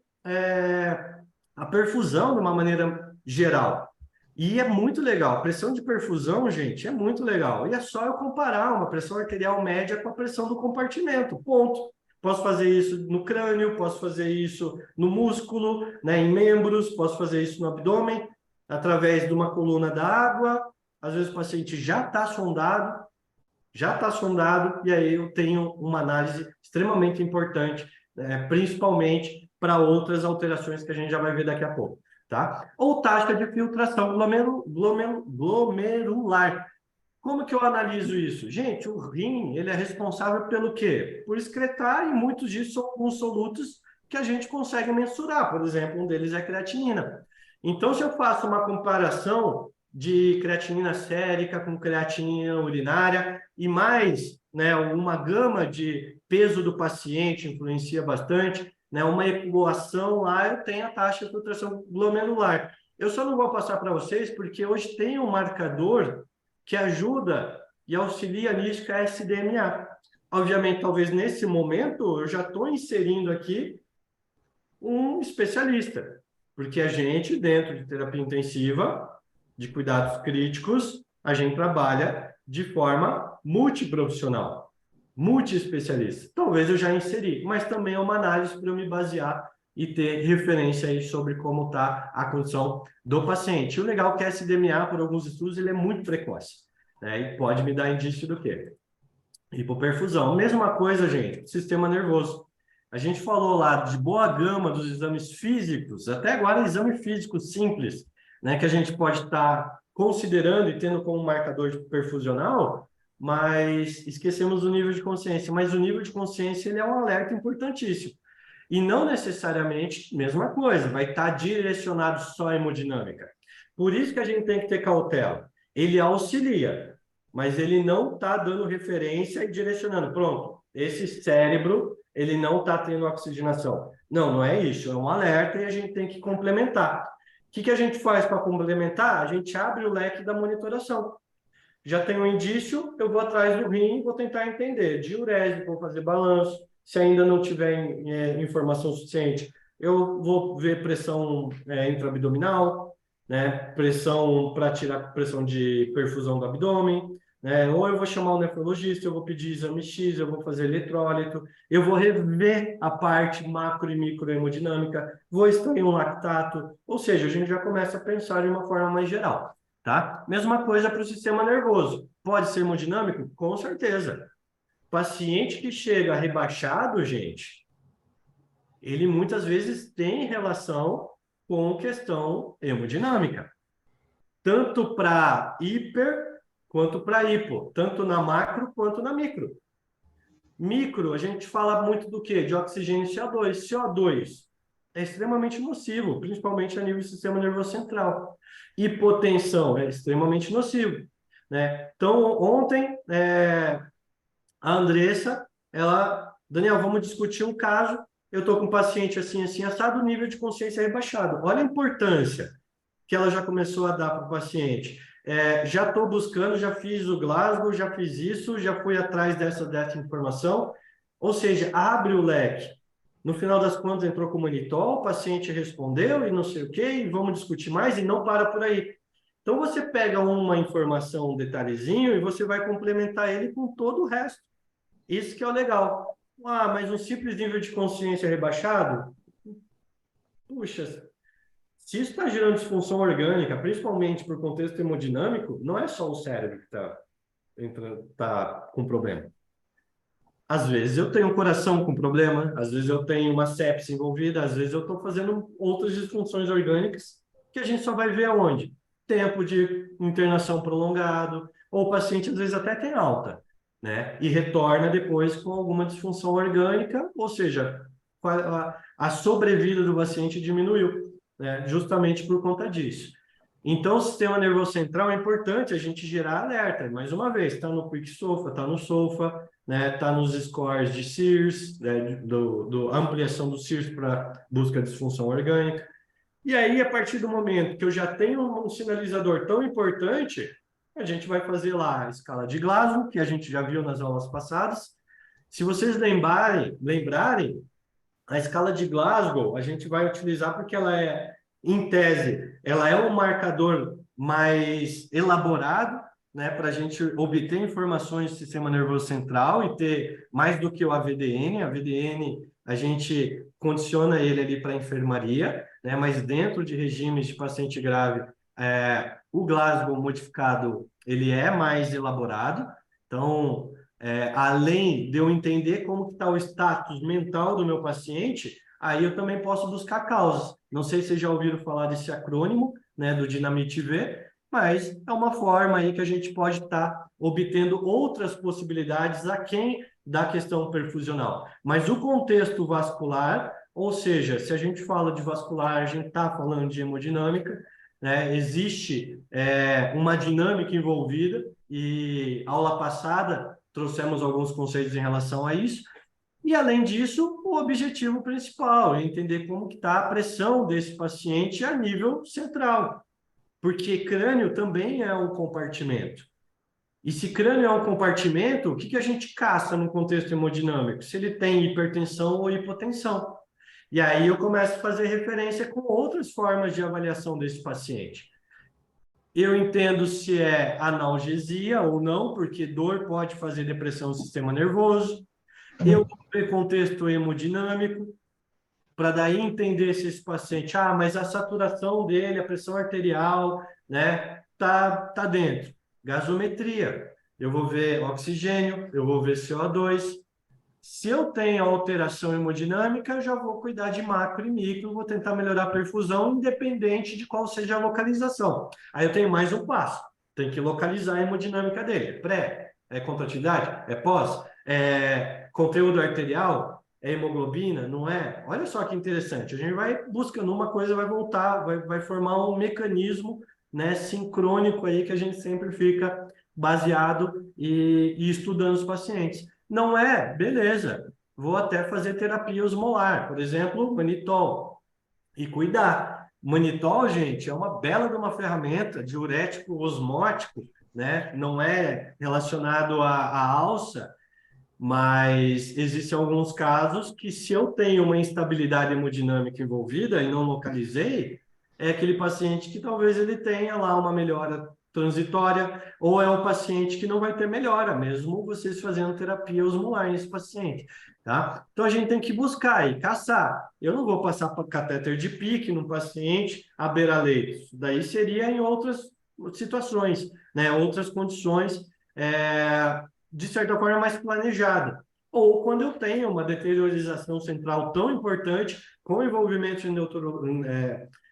a perfusão de uma maneira geral. E é muito legal. Pressão de perfusão, gente, é muito legal. E é só eu comparar uma pressão arterial média com a pressão do compartimento. Ponto. Posso fazer isso no crânio, posso fazer isso no músculo, né, em membros, posso fazer isso no abdômen, através de uma coluna d'água. Às vezes o paciente já está sondado, e aí eu tenho uma análise extremamente importante, principalmente para outras alterações que a gente já vai ver daqui a pouco. Tá? Ou taxa de filtração glomerular. Como que eu analiso isso? Gente, o rim, ele é responsável pelo quê? Por excretar, e muitos disso são alguns solutos que a gente consegue mensurar. Por exemplo, um deles é a creatinina. Então, se eu faço uma comparação de creatinina sérica com creatinina urinária e mais, né, uma gama de peso do paciente influencia bastante, né, uma equação lá, eu tenho a taxa de filtração glomerular. Eu só não vou passar para vocês porque hoje tem um marcador que ajuda e auxilia nisso, que é a SDMA. Obviamente, talvez nesse momento, eu já estou inserindo aqui um especialista, porque a gente, dentro de terapia intensiva, de cuidados críticos, a gente trabalha de forma multiprofissional, multiespecialista. Talvez eu já inseri, mas também é uma análise para eu me basear e ter referência aí sobre como está a condição do paciente. O legal é que a SDMA, por alguns estudos, ele é muito precoce, né? E pode me dar indício do quê? Hipoperfusão. Mesma coisa, gente, sistema nervoso. A gente falou lá de boa gama dos exames físicos, até agora exame físico simples, né, que a gente pode estar considerando e tendo como marcador perfusional, mas esquecemos o nível de consciência. Mas o nível de consciência ele é um alerta importantíssimo. E não necessariamente, mesma coisa, vai estar direcionado só à hemodinâmica. Por isso que a gente tem que ter cautela. Ele auxilia, mas ele não está dando referência e direcionando. Pronto, esse cérebro, ele não está tendo oxigenação. Não, não é isso, é um alerta e a gente tem que complementar. O que a gente faz para complementar? A gente abre o leque da monitoração. Já tem um indício, eu vou atrás do rim e vou tentar entender. Diurese, vou fazer balanço. Se ainda não tiver informação suficiente, eu vou ver pressão intraabdominal, né? Pressão para tirar pressão de perfusão do abdômen, né? Ou eu vou chamar o nefrologista, eu vou pedir exame X, eu vou fazer eletrólito, eu vou rever a parte macro e micro hemodinâmica, vou extrair um lactato, ou seja, a gente já começa a pensar de uma forma mais geral. Tá? Mesma coisa para o sistema nervoso. Pode ser hemodinâmico? Com certeza. Paciente que chega rebaixado, gente, ele muitas vezes tem relação com questão hemodinâmica. Tanto para hiper quanto para hipo. Tanto na macro quanto na micro. Micro, a gente fala muito do quê? De oxigênio e CO2. CO2 é extremamente nocivo, principalmente a nível do sistema nervoso central. Hipotensão é extremamente nocivo, né? Então, ontem, a Andressa, Daniel, vamos discutir um caso, eu estou com um paciente assim, assim, assado, nível de consciência rebaixado. Olha a importância que ela já começou a dar para o paciente. Já estou buscando, já fiz o Glasgow, já fiz isso, já fui atrás dessa informação. Ou seja, abre o leque. No final das contas, entrou com o manitol, o paciente respondeu e não sei o quê, e vamos discutir mais, e não para por aí. Então, você pega uma informação, um detalhezinho, e você vai complementar ele com todo o resto. Isso que é o legal. Ah, mas um simples nível de consciência rebaixado? Puxa, se isso está gerando disfunção orgânica, principalmente por contexto hemodinâmico, não é só o cérebro que está com problema. Às vezes eu tenho um coração com problema, às vezes eu tenho uma sepse envolvida, às vezes eu estou fazendo outras disfunções orgânicas que a gente só vai ver aonde? Tempo de internação prolongado, ou o paciente às vezes até tem alta, né? E retorna depois com alguma disfunção orgânica, ou seja, a sobrevida do paciente diminuiu, né? Justamente por conta disso. Então, o sistema nervoso central é importante a gente gerar alerta. Mais uma vez, está no Quick SOFA, está no SOFA, né? Está nos scores de SIRS, né? Ampliação do SIRS para busca de disfunção orgânica. E aí, a partir do momento que eu já tenho um sinalizador tão importante, a gente vai fazer lá a escala de Glasgow, que a gente já viu nas aulas passadas. Se vocês lembrarem, a escala de Glasgow a gente vai utilizar porque ela é, em tese, ela é um marcador mais elaborado, né, para a gente obter informações do sistema nervoso central e ter mais do que o AVDN. A AVDN, a gente condiciona ele ali para a enfermaria, né, mas dentro de regimes de paciente grave, o Glasgow modificado, ele é mais elaborado. Então, além de eu entender como está o status mental do meu paciente, aí eu também posso buscar causas. Não sei se vocês já ouviram falar desse acrônimo, né, do Dinamite-V, mas é uma forma aí que a gente pode estar obtendo outras possibilidades aquém da questão perfusional. Mas o contexto vascular, ou seja, se a gente fala de vascular, a gente está falando de hemodinâmica, né? Existe uma dinâmica envolvida e aula passada trouxemos alguns conceitos em relação a isso. E, além disso, o objetivo principal é entender como está a pressão desse paciente a nível central. Porque crânio também é um compartimento. E se crânio é um compartimento, o que a gente caça no contexto hemodinâmico? Se ele tem hipertensão ou hipotensão. E aí eu começo a fazer referência com outras formas de avaliação desse paciente. Eu entendo se é analgesia ou não, porque dor pode fazer depressão do sistema nervoso. Eu vou ver contexto hemodinâmico, para daí entender se esse paciente, mas a saturação dele, a pressão arterial, né, tá dentro. Gasometria, eu vou ver oxigênio, eu vou ver CO2. Se eu tenho alteração hemodinâmica, eu já vou cuidar de macro e micro, vou tentar melhorar a perfusão, independente de qual seja a localização. Aí eu tenho mais um passo, tem que localizar a hemodinâmica dele, pré. É contratividade? É pós? É conteúdo arterial? É hemoglobina? Não é? Olha só que interessante. A gente vai buscando uma coisa, vai voltar, vai formar um mecanismo, né, sincrônico aí que a gente sempre fica baseado e estudando os pacientes. Não é? Beleza. Vou até fazer terapia osmolar, por exemplo, manitol, e cuidar. Manitol, gente, é uma bela de uma ferramenta diurético osmótico, né? Não é relacionado à alça, mas existem alguns casos que, se eu tenho uma instabilidade hemodinâmica envolvida e não localizei, é aquele paciente que talvez ele tenha lá uma melhora transitória, ou é um paciente que não vai ter melhora, mesmo vocês fazendo terapia osmolar nesse paciente, tá? Então a gente tem que buscar e caçar. Eu não vou passar para catéter de PIC no paciente à beira-leito. Isso daí seria em outras situações, né? Outras condições. De certa forma, mais planejada. Ou quando eu tenho uma deteriorização central tão importante, com envolvimento de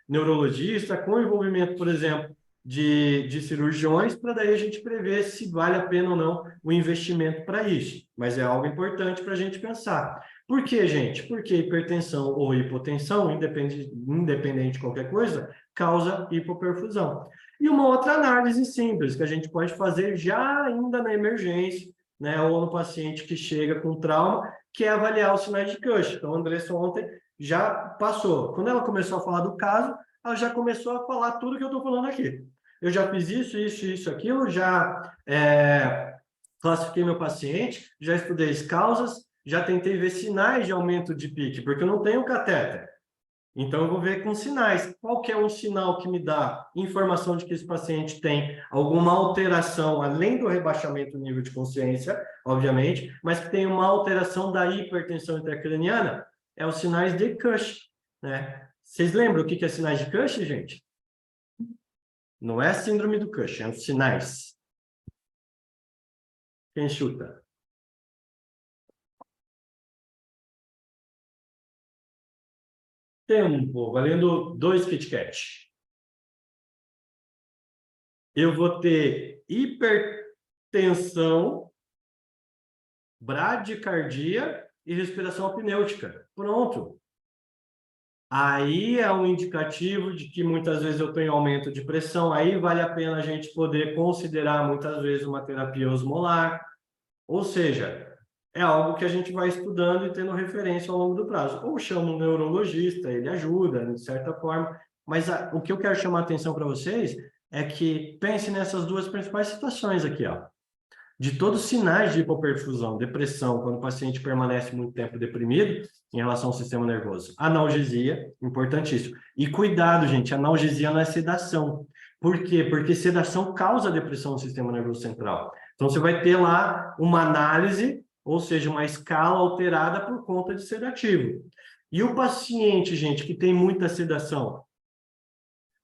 neurologista, com envolvimento, por exemplo, de cirurgiões, para daí a gente prever se vale a pena ou não o investimento para isso. Mas é algo importante para a gente pensar. Por quê, gente? Porque hipertensão ou hipotensão, independente de qualquer coisa, causa hipoperfusão. E uma outra análise simples que a gente pode fazer já ainda na emergência, né, ou no paciente que chega com trauma, que é avaliar os sinais de Cush. Então, a Andressa ontem já passou. Quando ela começou a falar do caso, ela já começou a falar tudo que eu estou falando aqui. Eu já fiz isso, aquilo, já classifiquei meu paciente, já estudei as causas, já tentei ver sinais de aumento de pique, porque eu não tenho catéter. Então, eu vou ver com sinais. Qual que é um sinal que me dá informação de que esse paciente tem alguma alteração, além do rebaixamento do nível de consciência, obviamente, mas que tem uma alteração da hipertensão intracraniana? É os sinais de Cush, né? Vocês lembram o que é sinais de Cush, gente? Não é síndrome do Cush, é os sinais. Quem chuta? Tempo, valendo 2 Kit Kat. Eu vou ter hipertensão, bradicardia e respiração apnêutica. Pronto. Aí é um indicativo de que muitas vezes eu tenho aumento de pressão. Aí vale a pena a gente poder considerar muitas vezes uma terapia osmolar. Ou seja, é algo que a gente vai estudando e tendo referência ao longo do prazo. Ou chama um neurologista, ele ajuda, de certa forma. Mas o que eu quero chamar a atenção para vocês é que pense nessas duas principais situações aqui, ó. De todos os sinais de hipoperfusão, depressão, quando o paciente permanece muito tempo deprimido em relação ao sistema nervoso. Analgesia, importantíssimo. E cuidado, gente, analgesia não é sedação. Por quê? Porque sedação causa depressão no sistema nervoso central. Então, você vai ter lá uma análise, ou seja, uma escala alterada por conta de sedativo. E o paciente, gente, que tem muita sedação,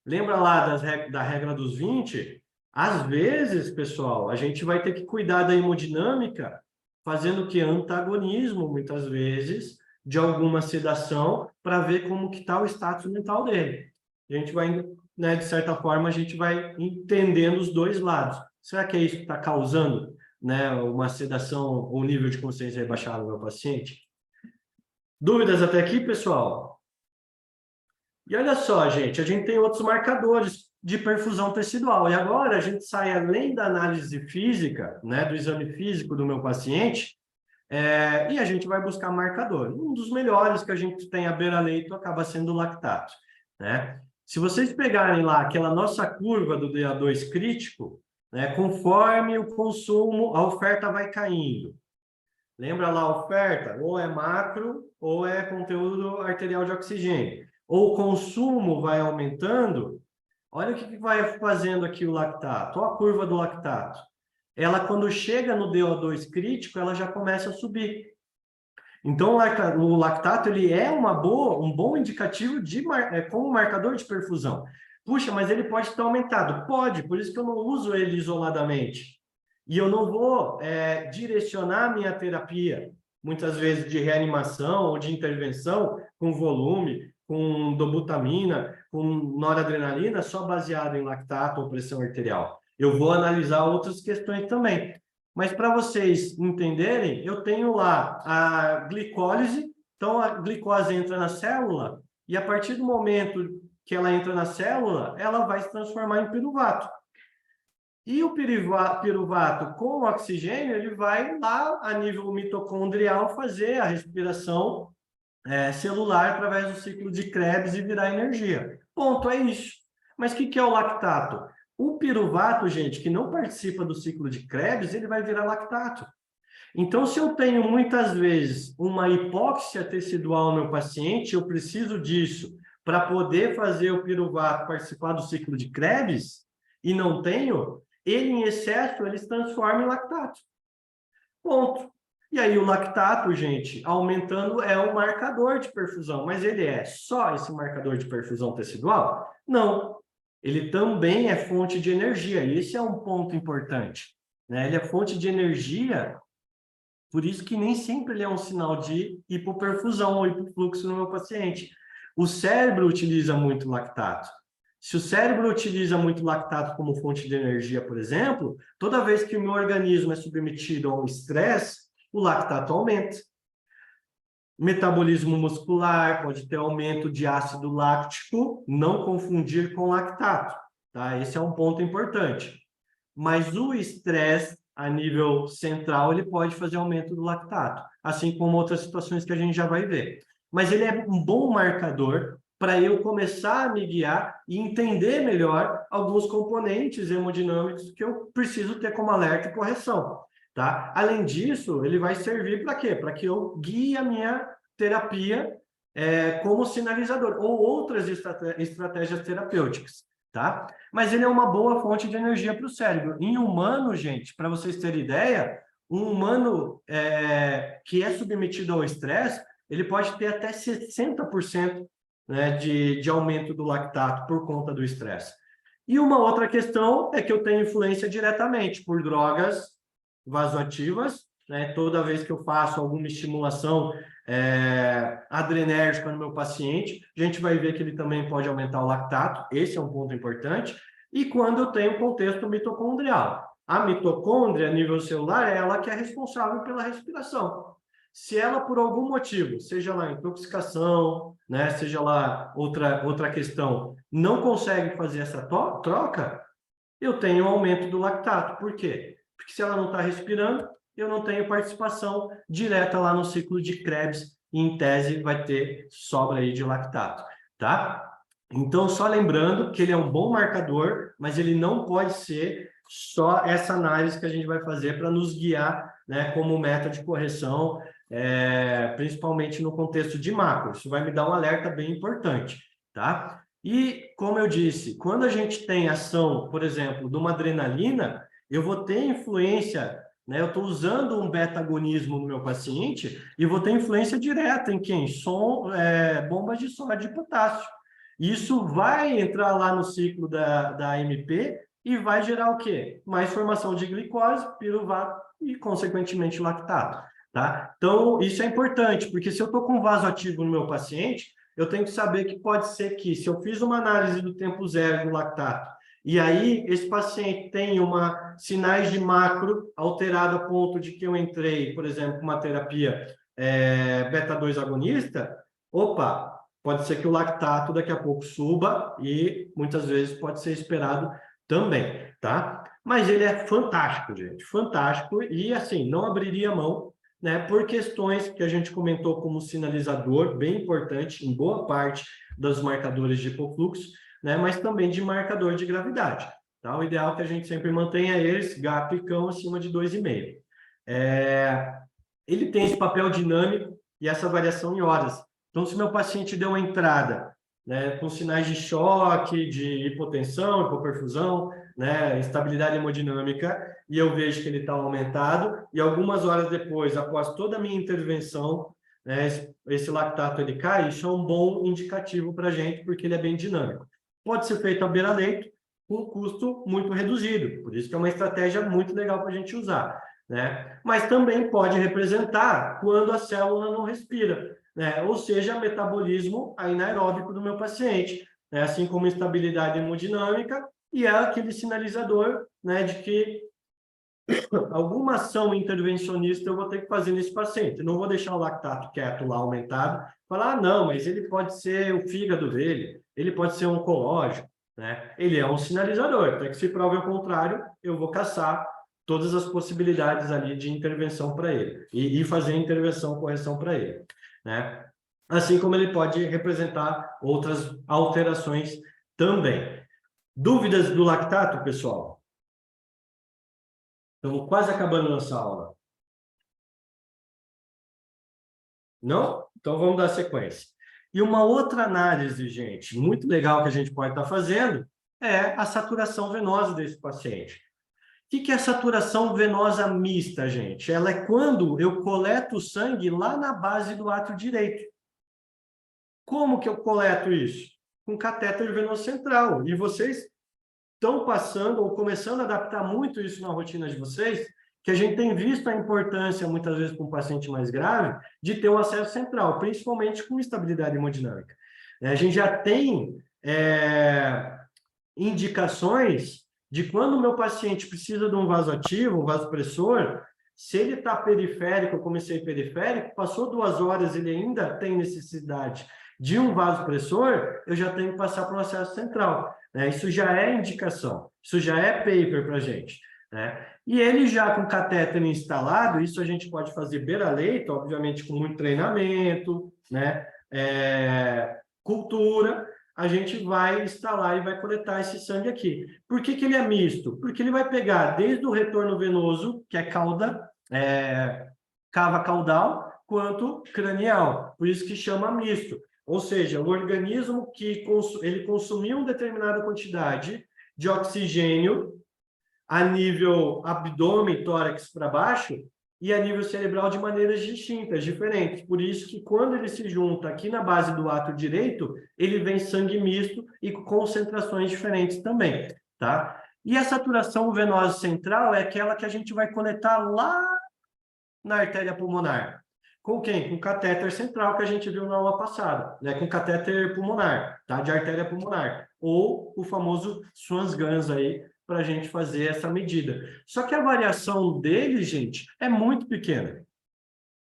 lembra lá da regra dos 20? Às vezes, pessoal, a gente vai ter que cuidar da hemodinâmica, fazendo o que? Antagonismo, muitas vezes, de alguma sedação, para ver como que está o status mental dele. A gente vai, né, de certa forma, a gente vai entendendo os dois lados. Será que é isso que está causando, né, uma sedação ou nível de consciência rebaixado no meu paciente? Dúvidas até aqui, pessoal? E olha só, gente, a gente tem outros marcadores de perfusão tecidual. E agora a gente sai além da análise física, né, do exame físico do meu paciente, e a gente vai buscar marcador. Um dos melhores que a gente tem à beira-leito acaba sendo o lactato, né? Se vocês pegarem lá aquela nossa curva do DA2 crítico, né, conforme o consumo, a oferta vai caindo. Lembra lá a oferta? Ou é macro, ou é conteúdo arterial de oxigênio. Ou o consumo vai aumentando. Olha o que vai fazendo aqui o lactato. Olha a curva do lactato. Ela, quando chega no DO2 crítico, ela já começa a subir. Então, o lactato ele é um bom indicativo como marcador de perfusão. Puxa, mas ele pode estar aumentado? Pode, por isso que eu não uso ele isoladamente. E eu não vou direcionar a minha terapia, muitas vezes de reanimação ou de intervenção, com volume, com dobutamina, com noradrenalina, só baseado em lactato ou pressão arterial. Eu vou analisar outras questões também. Mas para vocês entenderem, eu tenho lá a glicólise, então a glicose entra na célula e a partir do momento que ela entra na célula, ela vai se transformar em piruvato. E o piruvato com o oxigênio, ele vai lá a nível mitocondrial fazer a respiração celular através do ciclo de Krebs e virar energia. Ponto, é isso. Mas o que é o lactato? O piruvato, gente, que não participa do ciclo de Krebs, ele vai virar lactato. Então, se eu tenho muitas vezes uma hipóxia tecidual no meu paciente, eu preciso disso para poder fazer o piruvato participar do ciclo de Krebs, e não tenho, ele em excesso, ele se transforma em lactato. Ponto. E aí o lactato, gente, aumentando é um marcador de perfusão, mas ele é só esse marcador de perfusão tecidual? Não. Ele também é fonte de energia, e esse é um ponto importante, né? Ele é fonte de energia, por isso que nem sempre ele é um sinal de hipoperfusão ou hipofluxo no meu paciente. O cérebro utiliza muito lactato. Se o cérebro utiliza muito lactato como fonte de energia, por exemplo, toda vez que o meu organismo é submetido a um estresse, o lactato aumenta. Metabolismo muscular, pode ter aumento de ácido láctico, não confundir com lactato, tá? Esse é um ponto importante. Mas o estresse, a nível central, ele pode fazer aumento do lactato, assim como outras situações que a gente já vai ver. Mas ele é um bom marcador para eu começar a me guiar e entender melhor alguns componentes hemodinâmicos que eu preciso ter como alerta e correção. Tá? Além disso, ele vai servir para quê? Para que eu guie a minha terapia como sinalizador, ou outras estratégias terapêuticas. Tá? Mas ele é uma boa fonte de energia para o cérebro. Em humano, gente, para vocês terem ideia, um humano que é submetido ao estresse, ele pode ter até 60%, né, de aumento do lactato por conta do estresse. E uma outra questão é que eu tenho influência diretamente por drogas vasoativas, né? Toda vez que eu faço alguma estimulação adrenérgica no meu paciente, a gente vai ver que ele também pode aumentar o lactato, esse é um ponto importante, e quando eu tenho contexto mitocondrial. A mitocôndria, a nível celular, é ela que é responsável pela respiração. Se ela, por algum motivo, seja lá intoxicação, né, seja lá outra questão, não consegue fazer essa troca, eu tenho um aumento do lactato. Por quê? Porque se ela não está respirando, eu não tenho participação direta lá no ciclo de Krebs, e em tese vai ter sobra aí de lactato, tá? Então, só lembrando que ele é um bom marcador, mas ele não pode ser só essa análise que a gente vai fazer para nos guiar, né, como meta de correção, principalmente no contexto de macro. Isso vai me dar um alerta bem importante, tá? E, como eu disse, quando a gente tem ação, por exemplo, de uma adrenalina, eu vou ter influência, né? Eu estou usando um beta-agonismo no meu paciente e vou ter influência direta em quem? Bombas de sódio e potássio. Isso vai entrar lá no ciclo da AMP e vai gerar o quê? Mais formação de glicose, piruvato e, consequentemente, lactato. Tá? Então, isso é importante, porque se eu estou com vasoativo no meu paciente, eu tenho que saber que pode ser que, se eu fiz uma análise do tempo zero do lactato, e aí esse paciente tem sinais de macro alterado a ponto de que eu entrei, por exemplo, com uma terapia beta-2 agonista, opa, pode ser que o lactato daqui a pouco suba e muitas vezes pode ser esperado também, tá? Mas ele é fantástico, gente, fantástico, e assim, não abriria mão, né, por questões que a gente comentou como sinalizador, bem importante em boa parte dos marcadores de hipofluxo, né, mas também de marcador de gravidade. Tá? O ideal é que a gente sempre mantenha eles, GAP e CAM, acima de 2,5. Ele tem esse papel dinâmico e essa variação em horas. Então, se meu paciente deu uma entrada, né, com sinais de choque, de hipotensão, hipoperfusão, né, instabilidade hemodinâmica, e eu vejo que ele está aumentado, e algumas horas depois, após toda a minha intervenção, né, esse lactato ele cai, isso é um bom indicativo para a gente, porque ele é bem dinâmico. Pode ser feito à beira-leito, com custo muito reduzido, por isso que é uma estratégia muito legal para a gente usar, né? Mas também pode representar quando a célula não respira, né? Ou seja, metabolismo anaeróbico do meu paciente, né? Assim como instabilidade hemodinâmica, e é aquele sinalizador, né, de que alguma ação intervencionista eu vou ter que fazer nesse paciente. Não vou deixar o lactato quieto lá aumentado, falar, ah, não, mas ele pode ser o fígado dele, ele pode ser oncológico, né? Ele é um sinalizador, até que se prove ao contrário, eu vou caçar todas as possibilidades ali de intervenção para ele e fazer intervenção, correção para ele, né? Assim como ele pode representar outras alterações também. Dúvidas do lactato, pessoal? Estamos quase acabando nossa aula. Não? Então vamos dar sequência. E uma outra análise, gente, muito legal que a gente pode estar fazendo é a saturação venosa desse paciente. O que é a saturação venosa mista, gente? Ela é quando eu coleto o sangue lá na base do átrio direito. Como que eu coleto isso? Com catéter venoso central. E vocês estão passando ou começando a adaptar muito isso na rotina de vocês, que a gente tem visto a importância, muitas vezes, com um paciente mais grave, de ter um acesso central, principalmente com estabilidade hemodinâmica. A gente já tem indicações de quando o meu paciente precisa de um vasoativo, um vasopressor, se ele está periférico, eu comecei periférico, passou 2 horas, ele ainda tem necessidade de um vasopressor, eu já tenho que passar para o acesso central. Isso já é indicação, isso já é paper para a gente. E ele já com catéter instalado, isso a gente pode fazer beira-leito, obviamente com muito treinamento, cultura, a gente vai instalar e vai coletar esse sangue aqui. Por que ele é misto? Porque ele vai pegar desde o retorno venoso, que é cava caudal, quanto cranial. Por isso que chama misto. Ou seja, o organismo que ele consumiu uma determinada quantidade de oxigênio a nível abdômen, tórax para baixo, e a nível cerebral de maneiras distintas, diferentes. Por isso que quando ele se junta aqui na base do átrio direito, ele vem sangue misto e com concentrações diferentes também, tá? E a saturação venosa central é aquela que a gente vai coletar lá na artéria pulmonar. Com quem? Com catéter central, que a gente viu na aula passada, com catéter pulmonar, tá? De artéria pulmonar. Ou o famoso Swan's-Ganz aí, para a gente fazer essa medida. Só que a variação dele, gente, é muito pequena.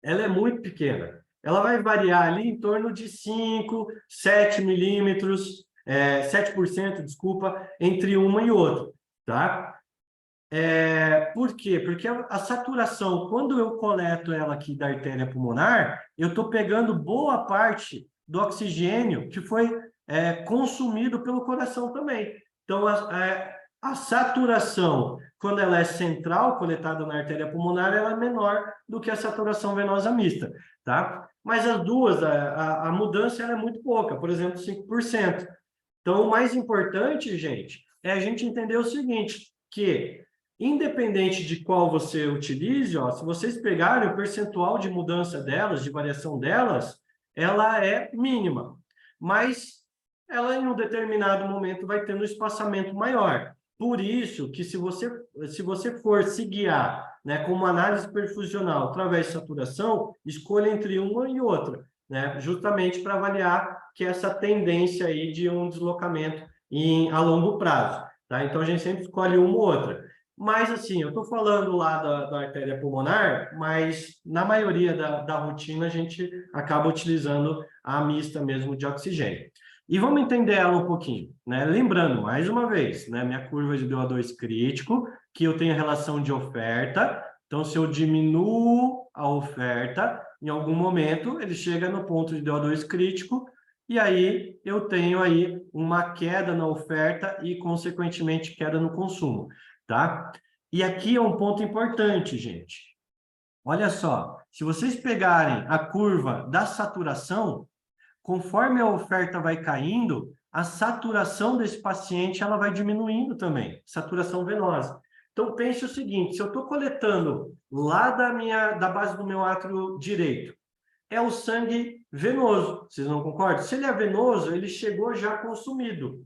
Ela é muito pequena. Ela vai variar ali em torno de 5, 7 milímetros, 7%, desculpa, entre uma e outra, tá? Por quê? Porque a saturação, quando eu coleto ela aqui da artéria pulmonar, eu estou pegando boa parte do oxigênio que foi consumido pelo coração também. Então, a saturação, quando ela é central, coletada na artéria pulmonar, ela é menor do que a saturação venosa mista, tá? Mas as duas, a mudança ela é muito pouca, por exemplo, 5%. Então, o mais importante, gente, é a gente entender o seguinte, que independente de qual você utilize, se vocês pegarem o percentual de mudança delas, de variação delas, ela é mínima. Mas ela, em um determinado momento, vai ter um espaçamento maior. Por isso que se você for se guiar com uma análise perfusional através de saturação, escolha entre uma e outra, justamente para avaliar que essa tendência aí de um deslocamento a longo prazo. Tá? Então, a gente sempre escolhe uma ou outra. Mas, assim, eu estou falando lá da artéria pulmonar, mas na maioria da rotina a gente acaba utilizando a mista mesmo de oxigênio. E vamos entender ela um pouquinho, Lembrando, mais uma vez, minha curva de DO2 crítico, que eu tenho relação de oferta. Então, se eu diminuo a oferta, em algum momento ele chega no ponto de DO2 crítico, e aí eu tenho aí uma queda na oferta e, consequentemente, queda no consumo, tá? E aqui é um ponto importante, gente. Olha só, se vocês pegarem a curva da saturação, conforme a oferta vai caindo, a saturação desse paciente ela vai diminuindo também, saturação venosa. Então, pense o seguinte, se eu estou coletando lá da base do meu átrio direito, é o sangue venoso, vocês não concordam? Se ele é venoso, ele chegou já consumido.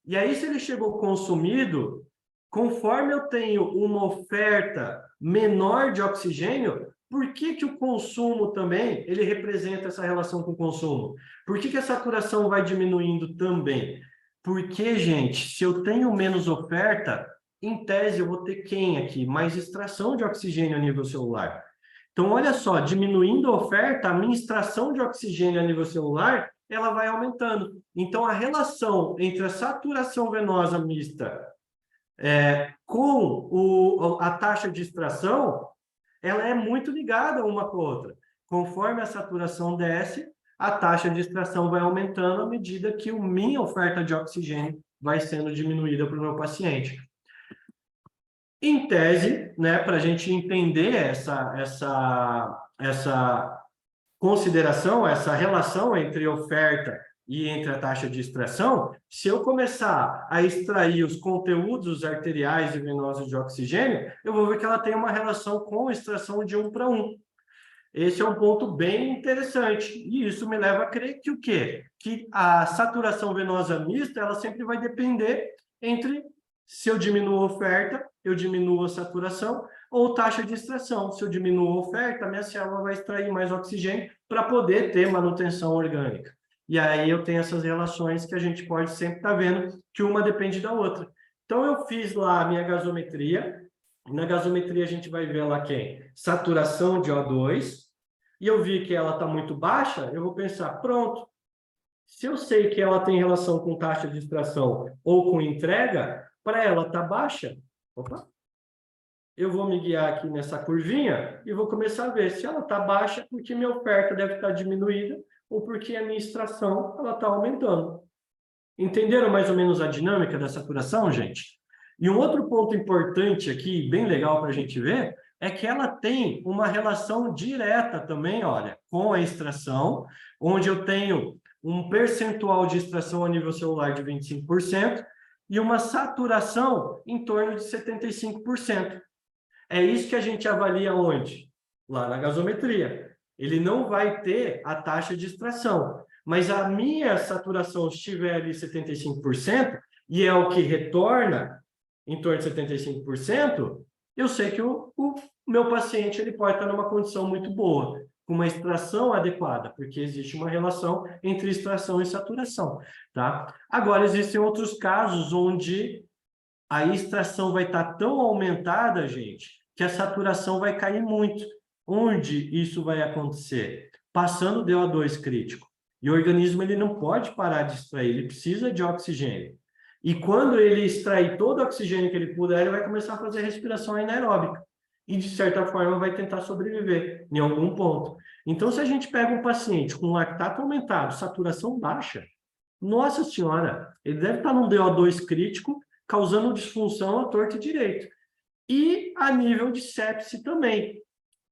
E aí, se ele chegou consumido, conforme eu tenho uma oferta menor de oxigênio, por que o consumo também, ele representa essa relação com o consumo? Por que a saturação vai diminuindo também? Porque, gente, se eu tenho menos oferta, em tese, eu vou ter quem aqui? Mais extração de oxigênio a nível celular. Então, olha só, diminuindo a oferta, a minha extração de oxigênio a nível celular, ela vai aumentando. Então, a relação entre a saturação venosa mista com a taxa de extração, ela é muito ligada uma com a outra. Conforme a saturação desce, a taxa de extração vai aumentando à medida que a minha oferta de oxigênio vai sendo diminuída para o meu paciente. Em tese, né, para a gente entender essa consideração, essa relação entre oferta e entre a taxa de extração, se eu começar a extrair os conteúdos arteriais e venosos de oxigênio, eu vou ver que ela tem uma relação com extração de 1 para 1. Esse é um ponto bem interessante. E isso me leva a crer que o quê? Que a saturação venosa mista, ela sempre vai depender entre se eu diminuo a oferta, eu diminuo a saturação, ou taxa de extração. Se eu diminuo a oferta, a minha célula vai extrair mais oxigênio para poder ter manutenção orgânica. E aí eu tenho essas relações que a gente pode sempre estar vendo que uma depende da outra. Então, eu fiz lá a minha gasometria. Na gasometria, a gente vai ver lá quem? Saturação de O2. E eu vi que ela está muito baixa, eu vou pensar, pronto. Se eu sei que ela tem relação com taxa de extração ou com entrega, para ela estar baixa, eu vou me guiar aqui nessa curvinha e vou começar a ver se ela está baixa, porque minha oferta deve estar diminuída ou porque a minha extração está aumentando. Entenderam mais ou menos a dinâmica da saturação, gente? E um outro ponto importante aqui, bem legal para a gente ver, é que ela tem uma relação direta também, olha, com a extração, onde eu tenho um percentual de extração a nível celular de 25% e uma saturação em torno de 75%. É isso que a gente avalia onde? Lá na gasometria. Ele não vai ter a taxa de extração, mas a minha saturação estiver ali 75%, e é o que retorna em torno de 75%, eu sei que o meu paciente ele pode estar numa condição muito boa, com uma extração adequada, porque existe uma relação entre extração e saturação, tá? Agora, existem outros casos onde a extração vai estar tão aumentada, gente, que a saturação vai cair muito. Onde isso vai acontecer? Passando o DO2 crítico. E o organismo ele não pode parar de extrair, ele precisa de oxigênio. E quando ele extrair todo o oxigênio que ele puder, ele vai começar a fazer respiração anaeróbica. E, de certa forma, vai tentar sobreviver em algum ponto. Então, se a gente pega um paciente com lactato aumentado, saturação baixa, nossa senhora, ele deve estar num DO2 crítico, causando disfunção à torta e direito. E a nível de sepse também,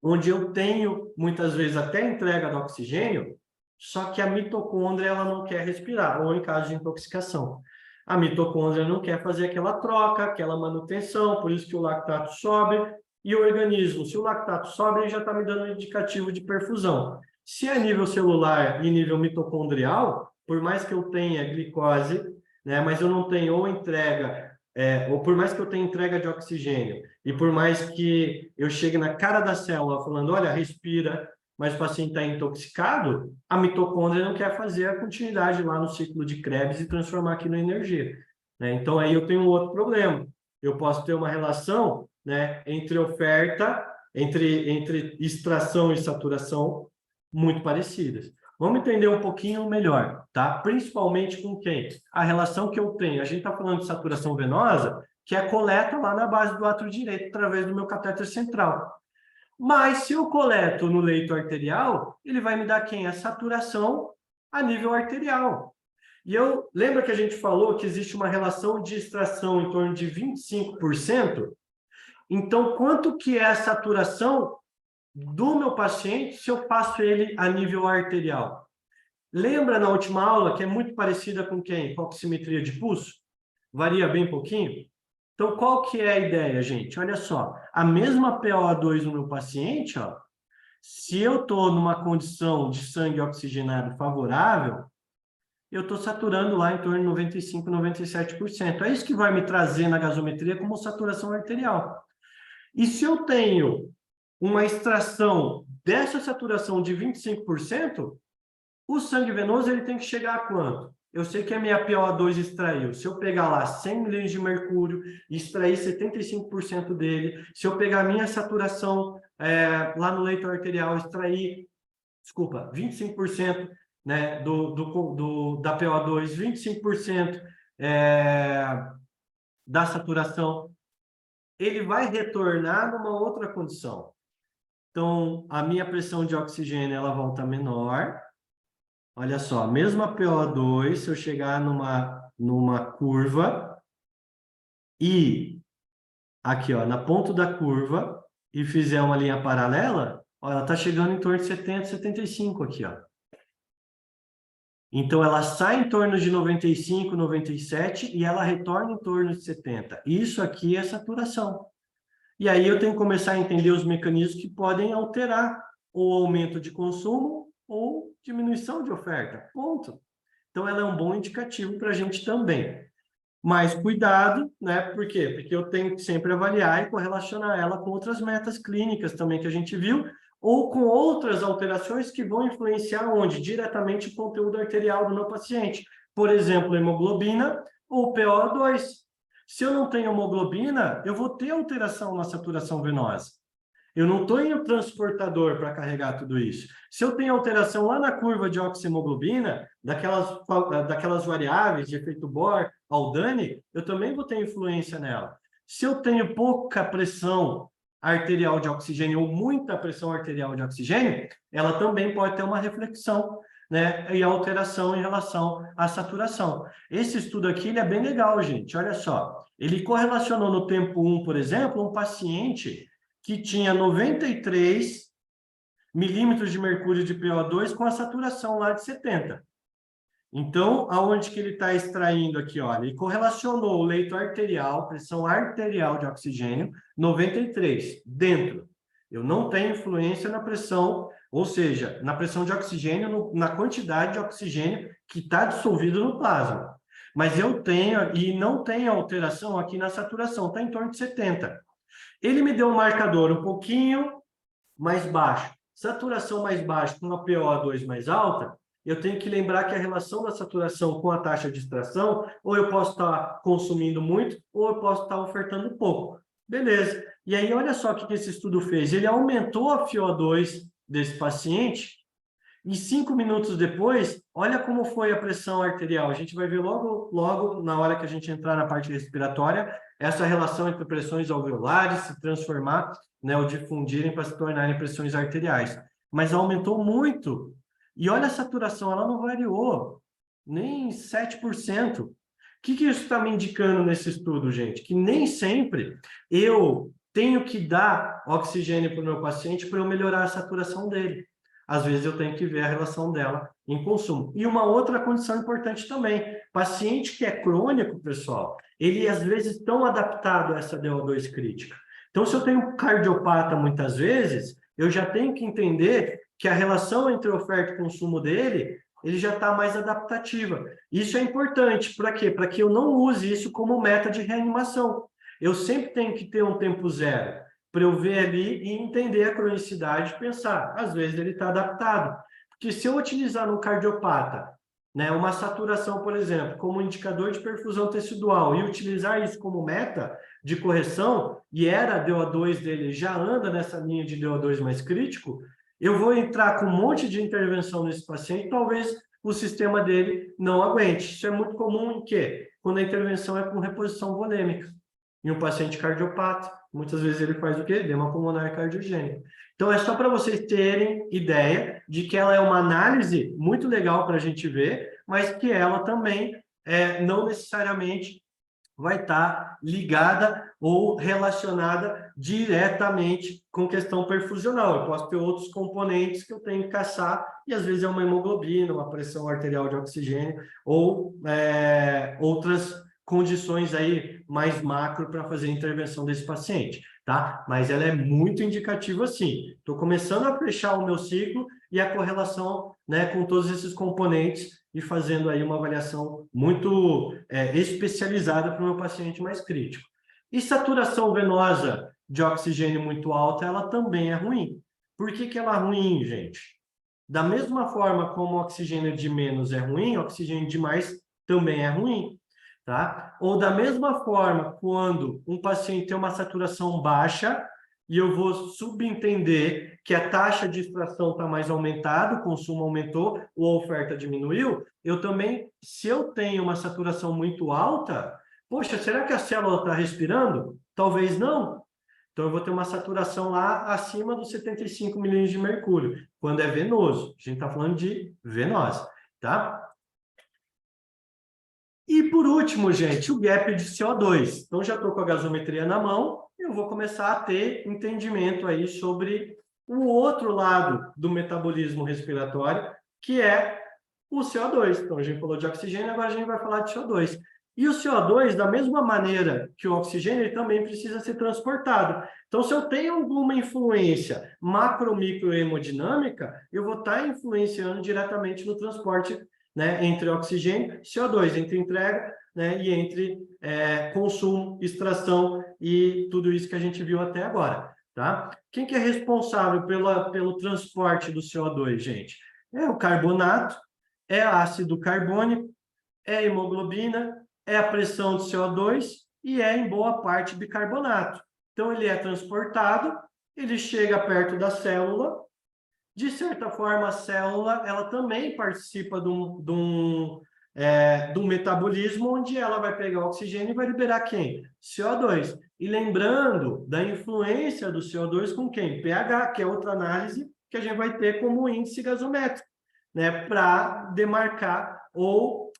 onde eu tenho, muitas vezes, até entrega do oxigênio, só que a mitocôndria ela não quer respirar, ou em caso de intoxicação. A mitocôndria não quer fazer aquela troca, aquela manutenção, por isso que o lactato sobe, e o organismo, se o lactato sobe, ele já está me dando um indicativo de perfusão. Se é nível celular e nível mitocondrial, por mais que eu tenha glicose, né, mas eu não tenho ou entrega, ou por mais que eu tenha entrega de oxigênio, e por mais que eu chegue na cara da célula falando, olha, respira, mas o paciente está intoxicado, a mitocôndria não quer fazer a continuidade lá no ciclo de Krebs e transformar aquilo em energia, né? Então, aí eu tenho um outro problema. Eu posso ter uma relação, né, entre oferta, entre extração e saturação muito parecidas. Vamos entender um pouquinho melhor, tá? Principalmente com quem? A relação que eu tenho. A gente está falando de saturação venosa, que é a coleta lá na base do átrio direito, através do meu catéter central. Mas se eu coleto no leito arterial, ele vai me dar quem? A saturação a nível arterial. E eu lembra que a gente falou que existe uma relação de extração em torno de 25%? Então, quanto que é a saturação do meu paciente se eu passo ele a nível arterial? Lembra na última aula que é muito parecida com quem? Com a oximetria de pulso? Varia bem pouquinho? Então, qual que é a ideia, gente? Olha só, a mesma PaO2 no meu paciente, ó, se eu estou numa condição de sangue oxigenado favorável, eu estou saturando lá em torno de 95%, 97%. É isso que vai me trazer na gasometria como saturação arterial. E se eu tenho uma extração dessa saturação de 25%, o sangue venoso ele tem que chegar a quanto? eu sei que a minha PO2 extraiu. Se eu pegar lá 100 milhões de mercúrio e extrair 75% dele, se eu pegar a minha saturação lá no leito arterial, extrair, desculpa, 25%, né, da PO2, 25% da saturação, ele vai retornar numa outra condição. Então, a minha pressão de oxigênio, ela volta menor. Olha só, mesmo a PO2, se eu chegar numa curva e aqui, ó, na ponta da curva e fizer uma linha paralela, ó, ela está chegando em torno de 70, 75 aqui, ó. Então, ela sai em torno de 95, 97 e ela retorna em torno de 70. Isso aqui é saturação. E aí eu tenho que começar a entender os mecanismos que podem alterar o aumento de consumo ou diminuição de oferta. Ponto. Então, ela é um bom indicativo para a gente também. Mas cuidado, né? Por quê? Porque eu tenho que sempre avaliar e correlacionar ela com outras metas clínicas também que a gente viu, ou com outras alterações que vão influenciar onde? Diretamente o conteúdo arterial do meu paciente. Por exemplo, hemoglobina ou PO2. Se eu não tenho hemoglobina, eu vou ter alteração na saturação venosa. Eu não tenho transportador para carregar tudo isso. Se eu tenho alteração lá na curva de oxihemoglobina, daquelas variáveis de efeito Bohr, Aldani, eu também vou ter influência nela. Se eu tenho pouca pressão arterial de oxigênio ou muita pressão arterial de oxigênio, ela também pode ter uma reflexão, né, e alteração em relação à saturação. Esse estudo aqui ele é bem legal, gente. Olha só. Ele correlacionou no tempo 1, por exemplo, um paciente que tinha 93 milímetros de mercúrio de PO2 com a saturação lá de 70. Então, aonde que ele está extraindo aqui? Olha, ele correlacionou o leito arterial, pressão arterial de oxigênio, 93, dentro. Eu não tenho influência na pressão, ou seja, na pressão de oxigênio, na quantidade de oxigênio que está dissolvido no plasma. Mas eu tenho, e não tem alteração aqui na saturação, está em torno de 70. Ele me deu um marcador um pouquinho mais baixo. Saturação mais baixa com uma PO2 mais alta, eu tenho que lembrar que a relação da saturação com a taxa de extração, ou eu posso estar consumindo muito, ou eu posso estar ofertando pouco. Beleza. E aí, olha só o que esse estudo fez. Ele aumentou a FiO2 desse paciente e 5 minutos depois, olha como foi a pressão arterial. A gente vai ver logo na hora que a gente entrar na parte respiratória, essa relação entre pressões alveolares se transformar, né, ou difundirem para se tornarem pressões arteriais. Mas aumentou muito. E olha a saturação, ela não variou nem 7%. O que isso está me indicando nesse estudo, gente? Que nem sempre eu tenho que dar oxigênio para o meu paciente para eu melhorar a saturação dele. Às vezes eu tenho que ver a relação dela em consumo. E uma outra condição importante também, paciente que é crônico, pessoal, ele às vezes estão adaptado a essa DO2 crítica. Então, se eu tenho um cardiopata muitas vezes, eu já tenho que entender que a relação entre oferta e consumo dele, ele já está mais adaptativa. Isso é importante, para quê? Para que eu não use isso como meta de reanimação. Eu sempre tenho que ter um tempo zero, para eu ver ali e entender a cronicidade e pensar, às vezes ele está adaptado. Porque se eu utilizar no cardiopata, né, uma saturação, por exemplo, como indicador de perfusão tecidual e utilizar isso como meta de correção, e a DO2 dele já anda nessa linha de DO2 mais crítico, eu vou entrar com um monte de intervenção nesse paciente, talvez o sistema dele não aguente. Isso é muito comum em quê? Quando a intervenção é com reposição volêmica. Em um paciente cardiopata, muitas vezes ele faz o quê? Edema pulmonar cardiogênico. Então, é só para vocês terem ideia de que ela é uma análise muito legal para a gente ver, mas que ela também não necessariamente vai estar ligada ou relacionada diretamente com questão perfusional. Eu posso ter outros componentes que eu tenho que caçar, e às vezes é uma hemoglobina, uma pressão arterial de oxigênio, ou outras condições aí mais macro para fazer a intervenção desse paciente, tá? Mas ela é muito indicativa, sim. Estou começando a fechar o meu ciclo e a correlação, né, com todos esses componentes e fazendo aí uma avaliação muito especializada para o meu paciente mais crítico. E saturação venosa de oxigênio muito alta, ela também é ruim. Por que ela é ruim, gente? Da mesma forma como o oxigênio de menos é ruim, o oxigênio de mais também é ruim, tá? Ou da mesma forma, quando um paciente tem uma saturação baixa, e eu vou subentender que a taxa de extração está mais aumentada, o consumo aumentou ou a oferta diminuiu, eu também, se eu tenho uma saturação muito alta, poxa, será que a célula está respirando? Talvez não. Então, eu vou ter uma saturação lá acima dos 75 milímetros de mercúrio, quando é venoso. A gente está falando de venosa, tá? E, por último, gente, o gap de CO2. Então, já estou com a gasometria na mão, eu vou começar a ter entendimento aí sobre o outro lado do metabolismo respiratório, que é o CO2. Então, a gente falou de oxigênio, agora a gente vai falar de CO2. E o CO2, da mesma maneira que o oxigênio, ele também precisa ser transportado. Então, se eu tenho alguma influência macro, micro e hemodinâmica, eu vou estar influenciando diretamente no transporte, né, entre oxigênio e CO2, entre entrega, né, e entre consumo, extração e tudo isso que a gente viu até agora. Tá? Quem que é responsável pelo transporte do CO2, gente? É o carbonato, é ácido carbônico, é a hemoglobina, é a pressão de CO2 e é, em boa parte, bicarbonato. Então, ele é transportado, ele chega perto da célula. De certa forma, a célula ela também participa de um metabolismo onde ela vai pegar o oxigênio e vai liberar quem? CO2. E lembrando da influência do CO2 com quem? pH, que é outra análise que a gente vai ter como índice gasométrico, né, para demarcar ou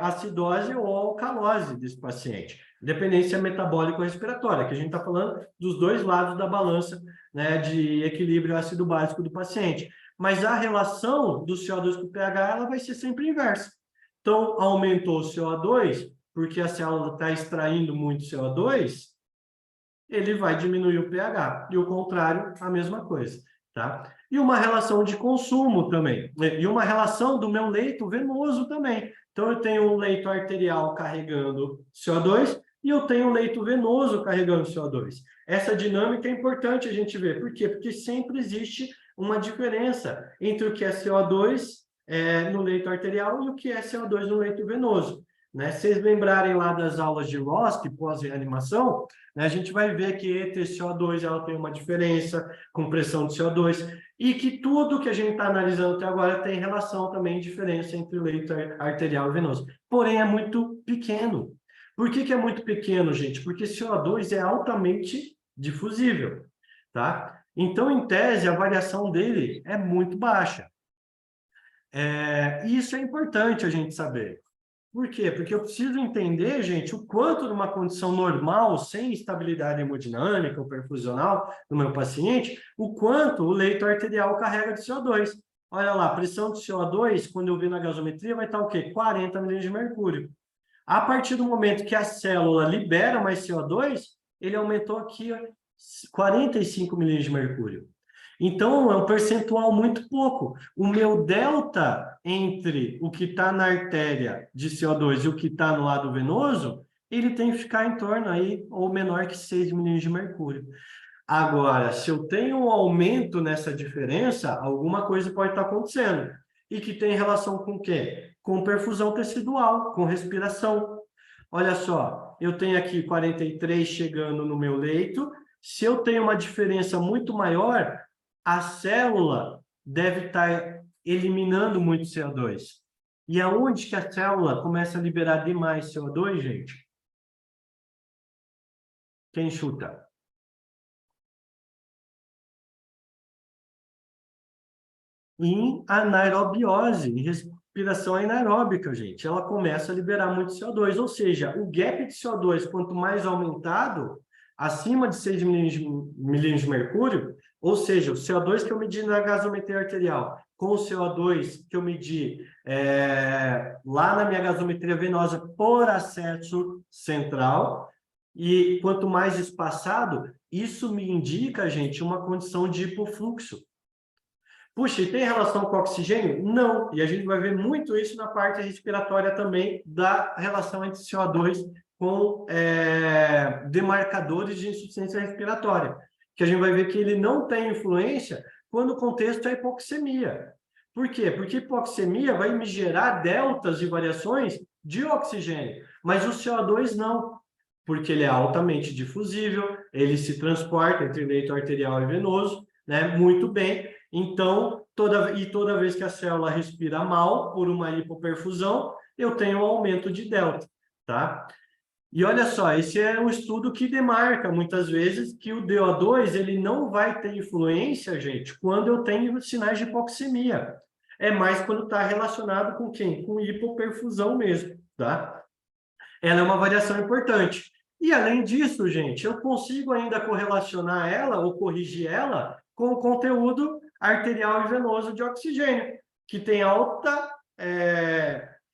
acidose ou alcalose desse paciente. Dependência metabólico-respiratória, que a gente está falando dos dois lados da balança, né, de equilíbrio ácido básico do paciente. Mas a relação do CO2 com o pH ela vai ser sempre inversa. Então, aumentou o CO2, porque a célula está extraindo muito CO2, ele vai diminuir o pH. E o contrário, a mesma coisa. Tá? E uma relação de consumo também. E uma relação do meu leito venoso também. Então, eu tenho um leito arterial carregando CO2 e eu tenho um leito venoso carregando CO2. Essa dinâmica é importante a gente ver. Por quê? Porque sempre existe uma diferença entre o que é CO2 no leito arterial e o que é CO2 no leito venoso. Né? Se vocês lembrarem lá das aulas de ROSC, pós-reanimação, né, a gente vai ver que entre CO2 ela tem uma diferença com pressão de CO2 e que tudo que a gente está analisando até agora tem relação também, diferença entre leito arterial e venoso. Porém, é muito pequeno. Por que é muito pequeno, gente? Porque CO2 é altamente difusível, tá? Então, em tese, a variação dele é muito baixa. E isso é importante a gente saber. Por quê? Porque eu preciso entender, gente, o quanto numa condição normal, sem estabilidade hemodinâmica ou perfusional do meu paciente, o quanto o leito arterial carrega de CO2. Olha lá, a pressão de CO2, quando eu vi na gasometria, vai estar o quê? 40 milímetros de mercúrio. A partir do momento que a célula libera mais CO2, ele aumentou aqui 45 milímetros de mercúrio. Então, é um percentual muito pouco. O meu delta entre o que está na artéria de CO2 e o que está no lado venoso, ele tem que ficar em torno aí, ou menor que 6 milímetros de mercúrio. Agora, se eu tenho um aumento nessa diferença, alguma coisa pode estar acontecendo. E que tem relação com o quê? Com perfusão tecidual, com respiração. Olha só, eu tenho aqui 43 chegando no meu leito. Se eu tenho uma diferença muito maior, a célula deve estar eliminando muito CO2. E aonde que a célula começa a liberar demais CO2, gente? Quem chuta? Em anaerobiose, em respiração anaeróbica, gente. Ela começa a liberar muito CO2, ou seja, o gap de CO2, quanto mais aumentado, acima de 6 milímetros de mercúrio, ou seja, o CO2 que eu medi na gasometria arterial, com o CO2 que eu medi lá na minha gasometria venosa por acesso central, e quanto mais espaçado, isso me indica, gente, uma condição de hipofluxo. Puxa, e tem relação com o oxigênio? Não. E a gente vai ver muito isso na parte respiratória também, da relação entre CO2 com demarcadores de insuficiência respiratória. Que a gente vai ver que ele não tem influência quando o contexto é hipoxemia. Por quê? Porque hipoxemia vai me gerar deltas de variações de oxigênio, mas o CO2 não, porque ele é altamente difusível, ele se transporta entre leito arterial e venoso, né, muito bem. Então, toda vez que a célula respira mal por uma hipoperfusão, eu tenho um aumento de delta, tá? E olha só, esse é um estudo que demarca muitas vezes que o DO2 ele não vai ter influência, gente, quando eu tenho sinais de hipoxemia. É mais quando está relacionado com quem? Com hipoperfusão mesmo, tá? Ela é uma variação importante. E além disso, gente, eu consigo ainda correlacionar ela ou corrigir ela com o conteúdo arterial e venoso de oxigênio, que tem alta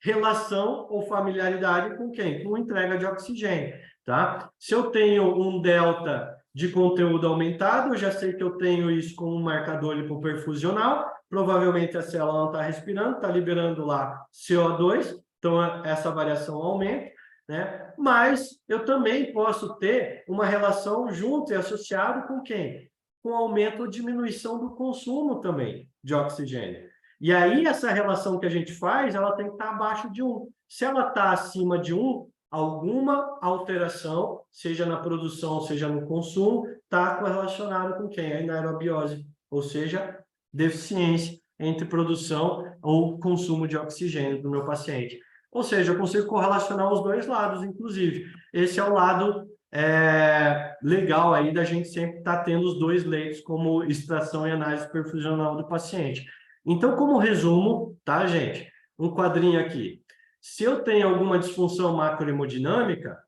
relação ou familiaridade com quem? Com entrega de oxigênio, tá? Se eu tenho um delta de conteúdo aumentado, eu já sei que eu tenho isso com um marcador hipoperfusional, provavelmente a célula não está respirando, está liberando lá CO2, então essa variação aumenta, né? Mas eu também posso ter uma relação junto e associado com quem? Com aumento ou diminuição do consumo também de oxigênio. E aí, essa relação que a gente faz, ela tem que estar abaixo de 1. Se ela está acima de 1, alguma alteração, seja na produção, seja no consumo, está correlacionado com quem? A anaerobiose, ou seja, deficiência entre produção ou consumo de oxigênio do meu paciente. Ou seja, eu consigo correlacionar os dois lados, inclusive. Esse é o lado legal aí da gente sempre estar tendo os dois leitos como extração e análise perfusional do paciente. Então, como resumo, tá, gente? Um quadrinho aqui. Se eu tenho alguma disfunção macrohemodinâmica,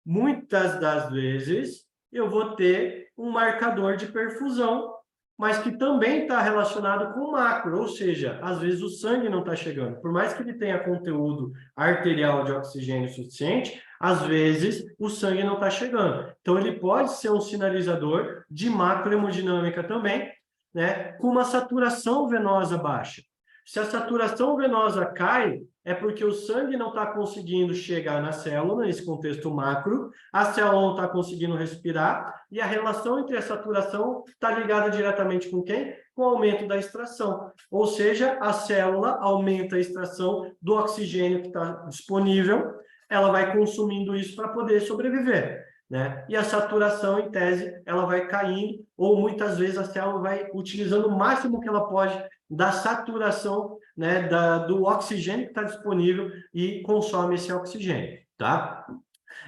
muitas das vezes eu vou ter um marcador de perfusão, mas que também está relacionado com o macro, ou seja, às vezes o sangue não está chegando. Por mais que ele tenha conteúdo arterial de oxigênio suficiente, às vezes o sangue não está chegando. Então, ele pode ser um sinalizador de macrohemodinâmica também, né, com uma saturação venosa baixa. Se a saturação venosa cai, é porque o sangue não está conseguindo chegar na célula, nesse contexto macro, a célula não está conseguindo respirar, e a relação entre a saturação está ligada diretamente com quem? Com o aumento da extração. Ou seja, a célula aumenta a extração do oxigênio que está disponível, ela vai consumindo isso para poder sobreviver, né? E a saturação, em tese, ela vai caindo, ou muitas vezes a célula vai utilizando o máximo que ela pode da saturação, né, do oxigênio que está disponível e consome esse oxigênio, tá?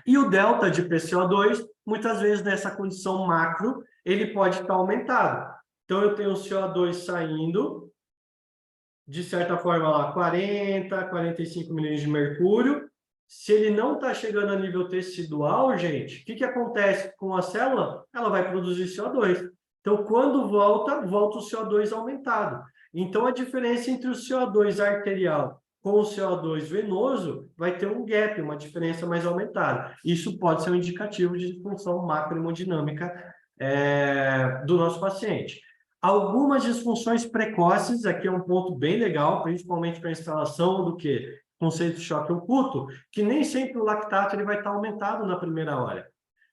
E o delta de PCO2, muitas vezes nessa condição macro, ele pode estar aumentado. Então, eu tenho o CO2 saindo, de certa forma, lá, 40, 45 milímetros de mercúrio. Se ele não está chegando a nível tecidual, gente, o que acontece com a célula? Ela vai produzir CO2. Então, quando volta o CO2 aumentado. Então, a diferença entre o CO2 arterial com o CO2 venoso vai ter um gap, uma diferença mais aumentada. Isso pode ser um indicativo de disfunção macrohemodinâmica do nosso paciente. Algumas disfunções precoces, aqui é um ponto bem legal, principalmente para a instalação do que? Conceito de choque oculto, que nem sempre o lactato ele vai estar aumentado na primeira hora.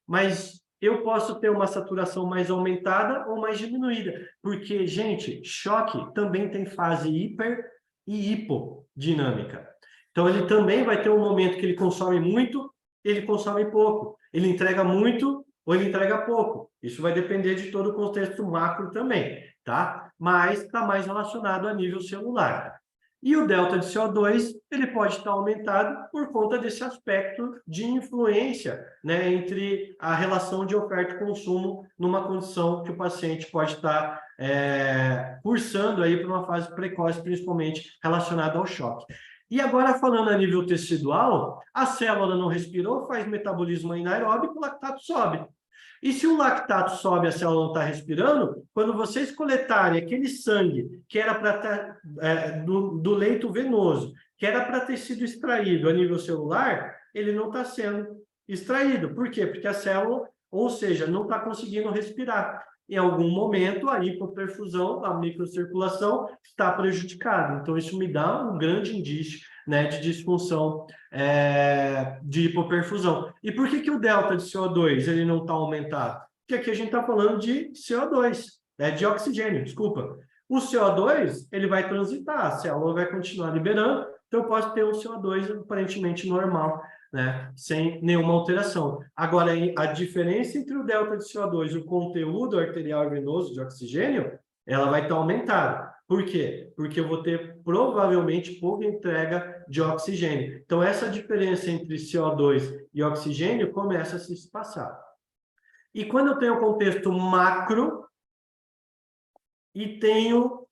Mas eu posso ter uma saturação mais aumentada ou mais diminuída. Porque, gente, choque também tem fase hiper e hipodinâmica. Então, ele também vai ter um momento que ele consome muito, ele consome pouco. Ele entrega muito ou ele entrega pouco. Isso vai depender de todo o contexto macro também, tá? Mas está mais relacionado a nível celular. E o delta de CO2, ele pode estar aumentado por conta desse aspecto de influência, né, entre a relação de oferta e consumo numa condição que o paciente pode estar cursando aí para uma fase precoce, principalmente relacionada ao choque. E agora, falando a nível tecidual, a célula não respirou, faz metabolismo anaeróbico, o lactato sobe. E se o lactato sobe, a célula não está respirando, quando vocês coletarem aquele sangue que era para do leito venoso, que era para ter sido extraído a nível celular, ele não está sendo extraído. Por quê? Porque a célula, ou seja, não está conseguindo respirar. Em algum momento, a hipoperfusão, a microcirculação está prejudicada. Então, isso me dá um grande indício, né, de disfunção de hipoperfusão. E por que o delta de CO2 ele não está aumentado? Porque aqui a gente está falando de CO2, de oxigênio, desculpa. O CO2, ele vai transitar, a célula vai continuar liberando, então eu posso ter um CO2 aparentemente normal, né? Sem nenhuma alteração. Agora, a diferença entre o delta de CO2 e o conteúdo arterial e venoso de oxigênio, ela vai estar aumentada. Por quê? Porque eu vou ter provavelmente pouca entrega de oxigênio. Então, essa diferença entre CO2 e oxigênio começa a se espaçar. E quando eu tenho contexto macro e tenho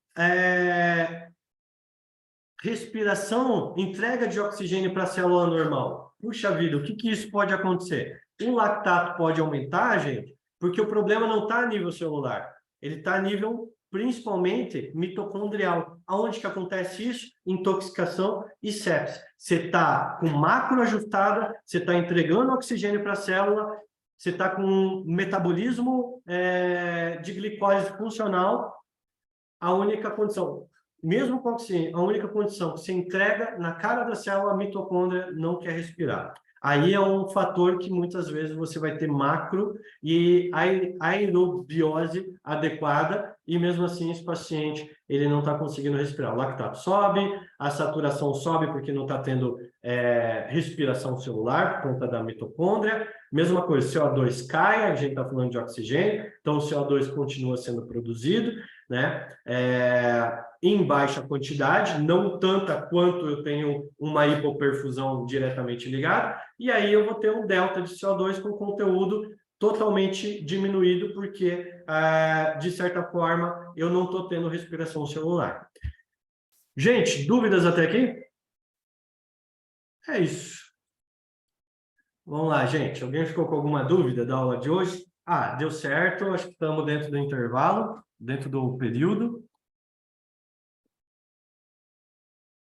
respiração, entrega de oxigênio para a célula normal. Puxa vida, o que isso pode acontecer? O lactato pode aumentar, gente, porque o problema não está a nível celular, ele está a nível principalmente mitocondrial. Aonde que acontece isso? Intoxicação e sepse. Você está com macro ajustada, você está entregando oxigênio para a célula, você está com um metabolismo de glicose funcional. A única condição, mesmo com oxigênio, a única condição que você entrega na cara da célula, a mitocôndria não quer respirar. Aí é um fator que muitas vezes você vai ter macro e aerobiose adequada e mesmo assim esse paciente ele não está conseguindo respirar. O lactato sobe, a saturação sobe porque não está tendo respiração celular por conta da mitocôndria. Mesma coisa, CO2 cai, a gente está falando de oxigênio, então o CO2 continua sendo produzido, né? Em baixa quantidade, não tanta quanto eu tenho uma hipoperfusão diretamente ligada, e aí eu vou ter um delta de CO2 com conteúdo totalmente diminuído, porque, de certa forma, eu não estou tendo respiração celular. Gente, dúvidas até aqui? É isso. Vamos lá, gente. Alguém ficou com alguma dúvida da aula de hoje? Deu certo, acho que estamos dentro do intervalo, dentro do período.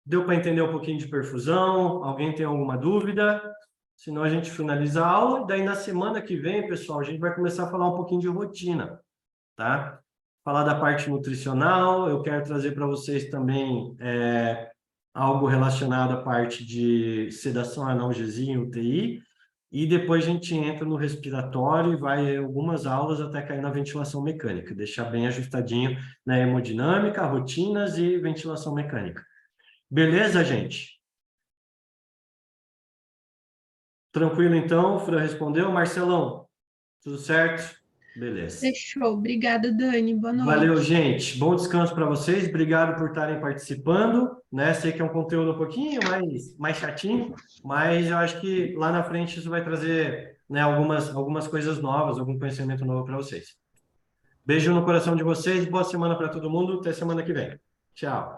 Deu para entender um pouquinho de perfusão? Alguém tem alguma dúvida? Senão a gente finaliza a aula. Daí na semana que vem, pessoal, a gente vai começar a falar um pouquinho de rotina, tá? Falar da parte nutricional. Eu quero trazer para vocês também algo relacionado à parte de sedação, analgesia em UTI. E depois a gente entra no respiratório e vai algumas aulas até cair na ventilação mecânica. Deixar bem ajustadinho na hemodinâmica, rotinas e ventilação mecânica. Beleza, gente? Tranquilo, então? O Fran respondeu. Marcelão, tudo certo? Beleza. Fechou. Obrigada, Dani. Boa noite. Valeu, gente. Bom descanso para vocês. Obrigado por estarem participando, né? Sei que é um conteúdo um pouquinho mais chatinho, mas eu acho que lá na frente isso vai trazer, né, algumas coisas novas, algum conhecimento novo para vocês. Beijo no coração de vocês. Boa semana para todo mundo. Até semana que vem. Tchau.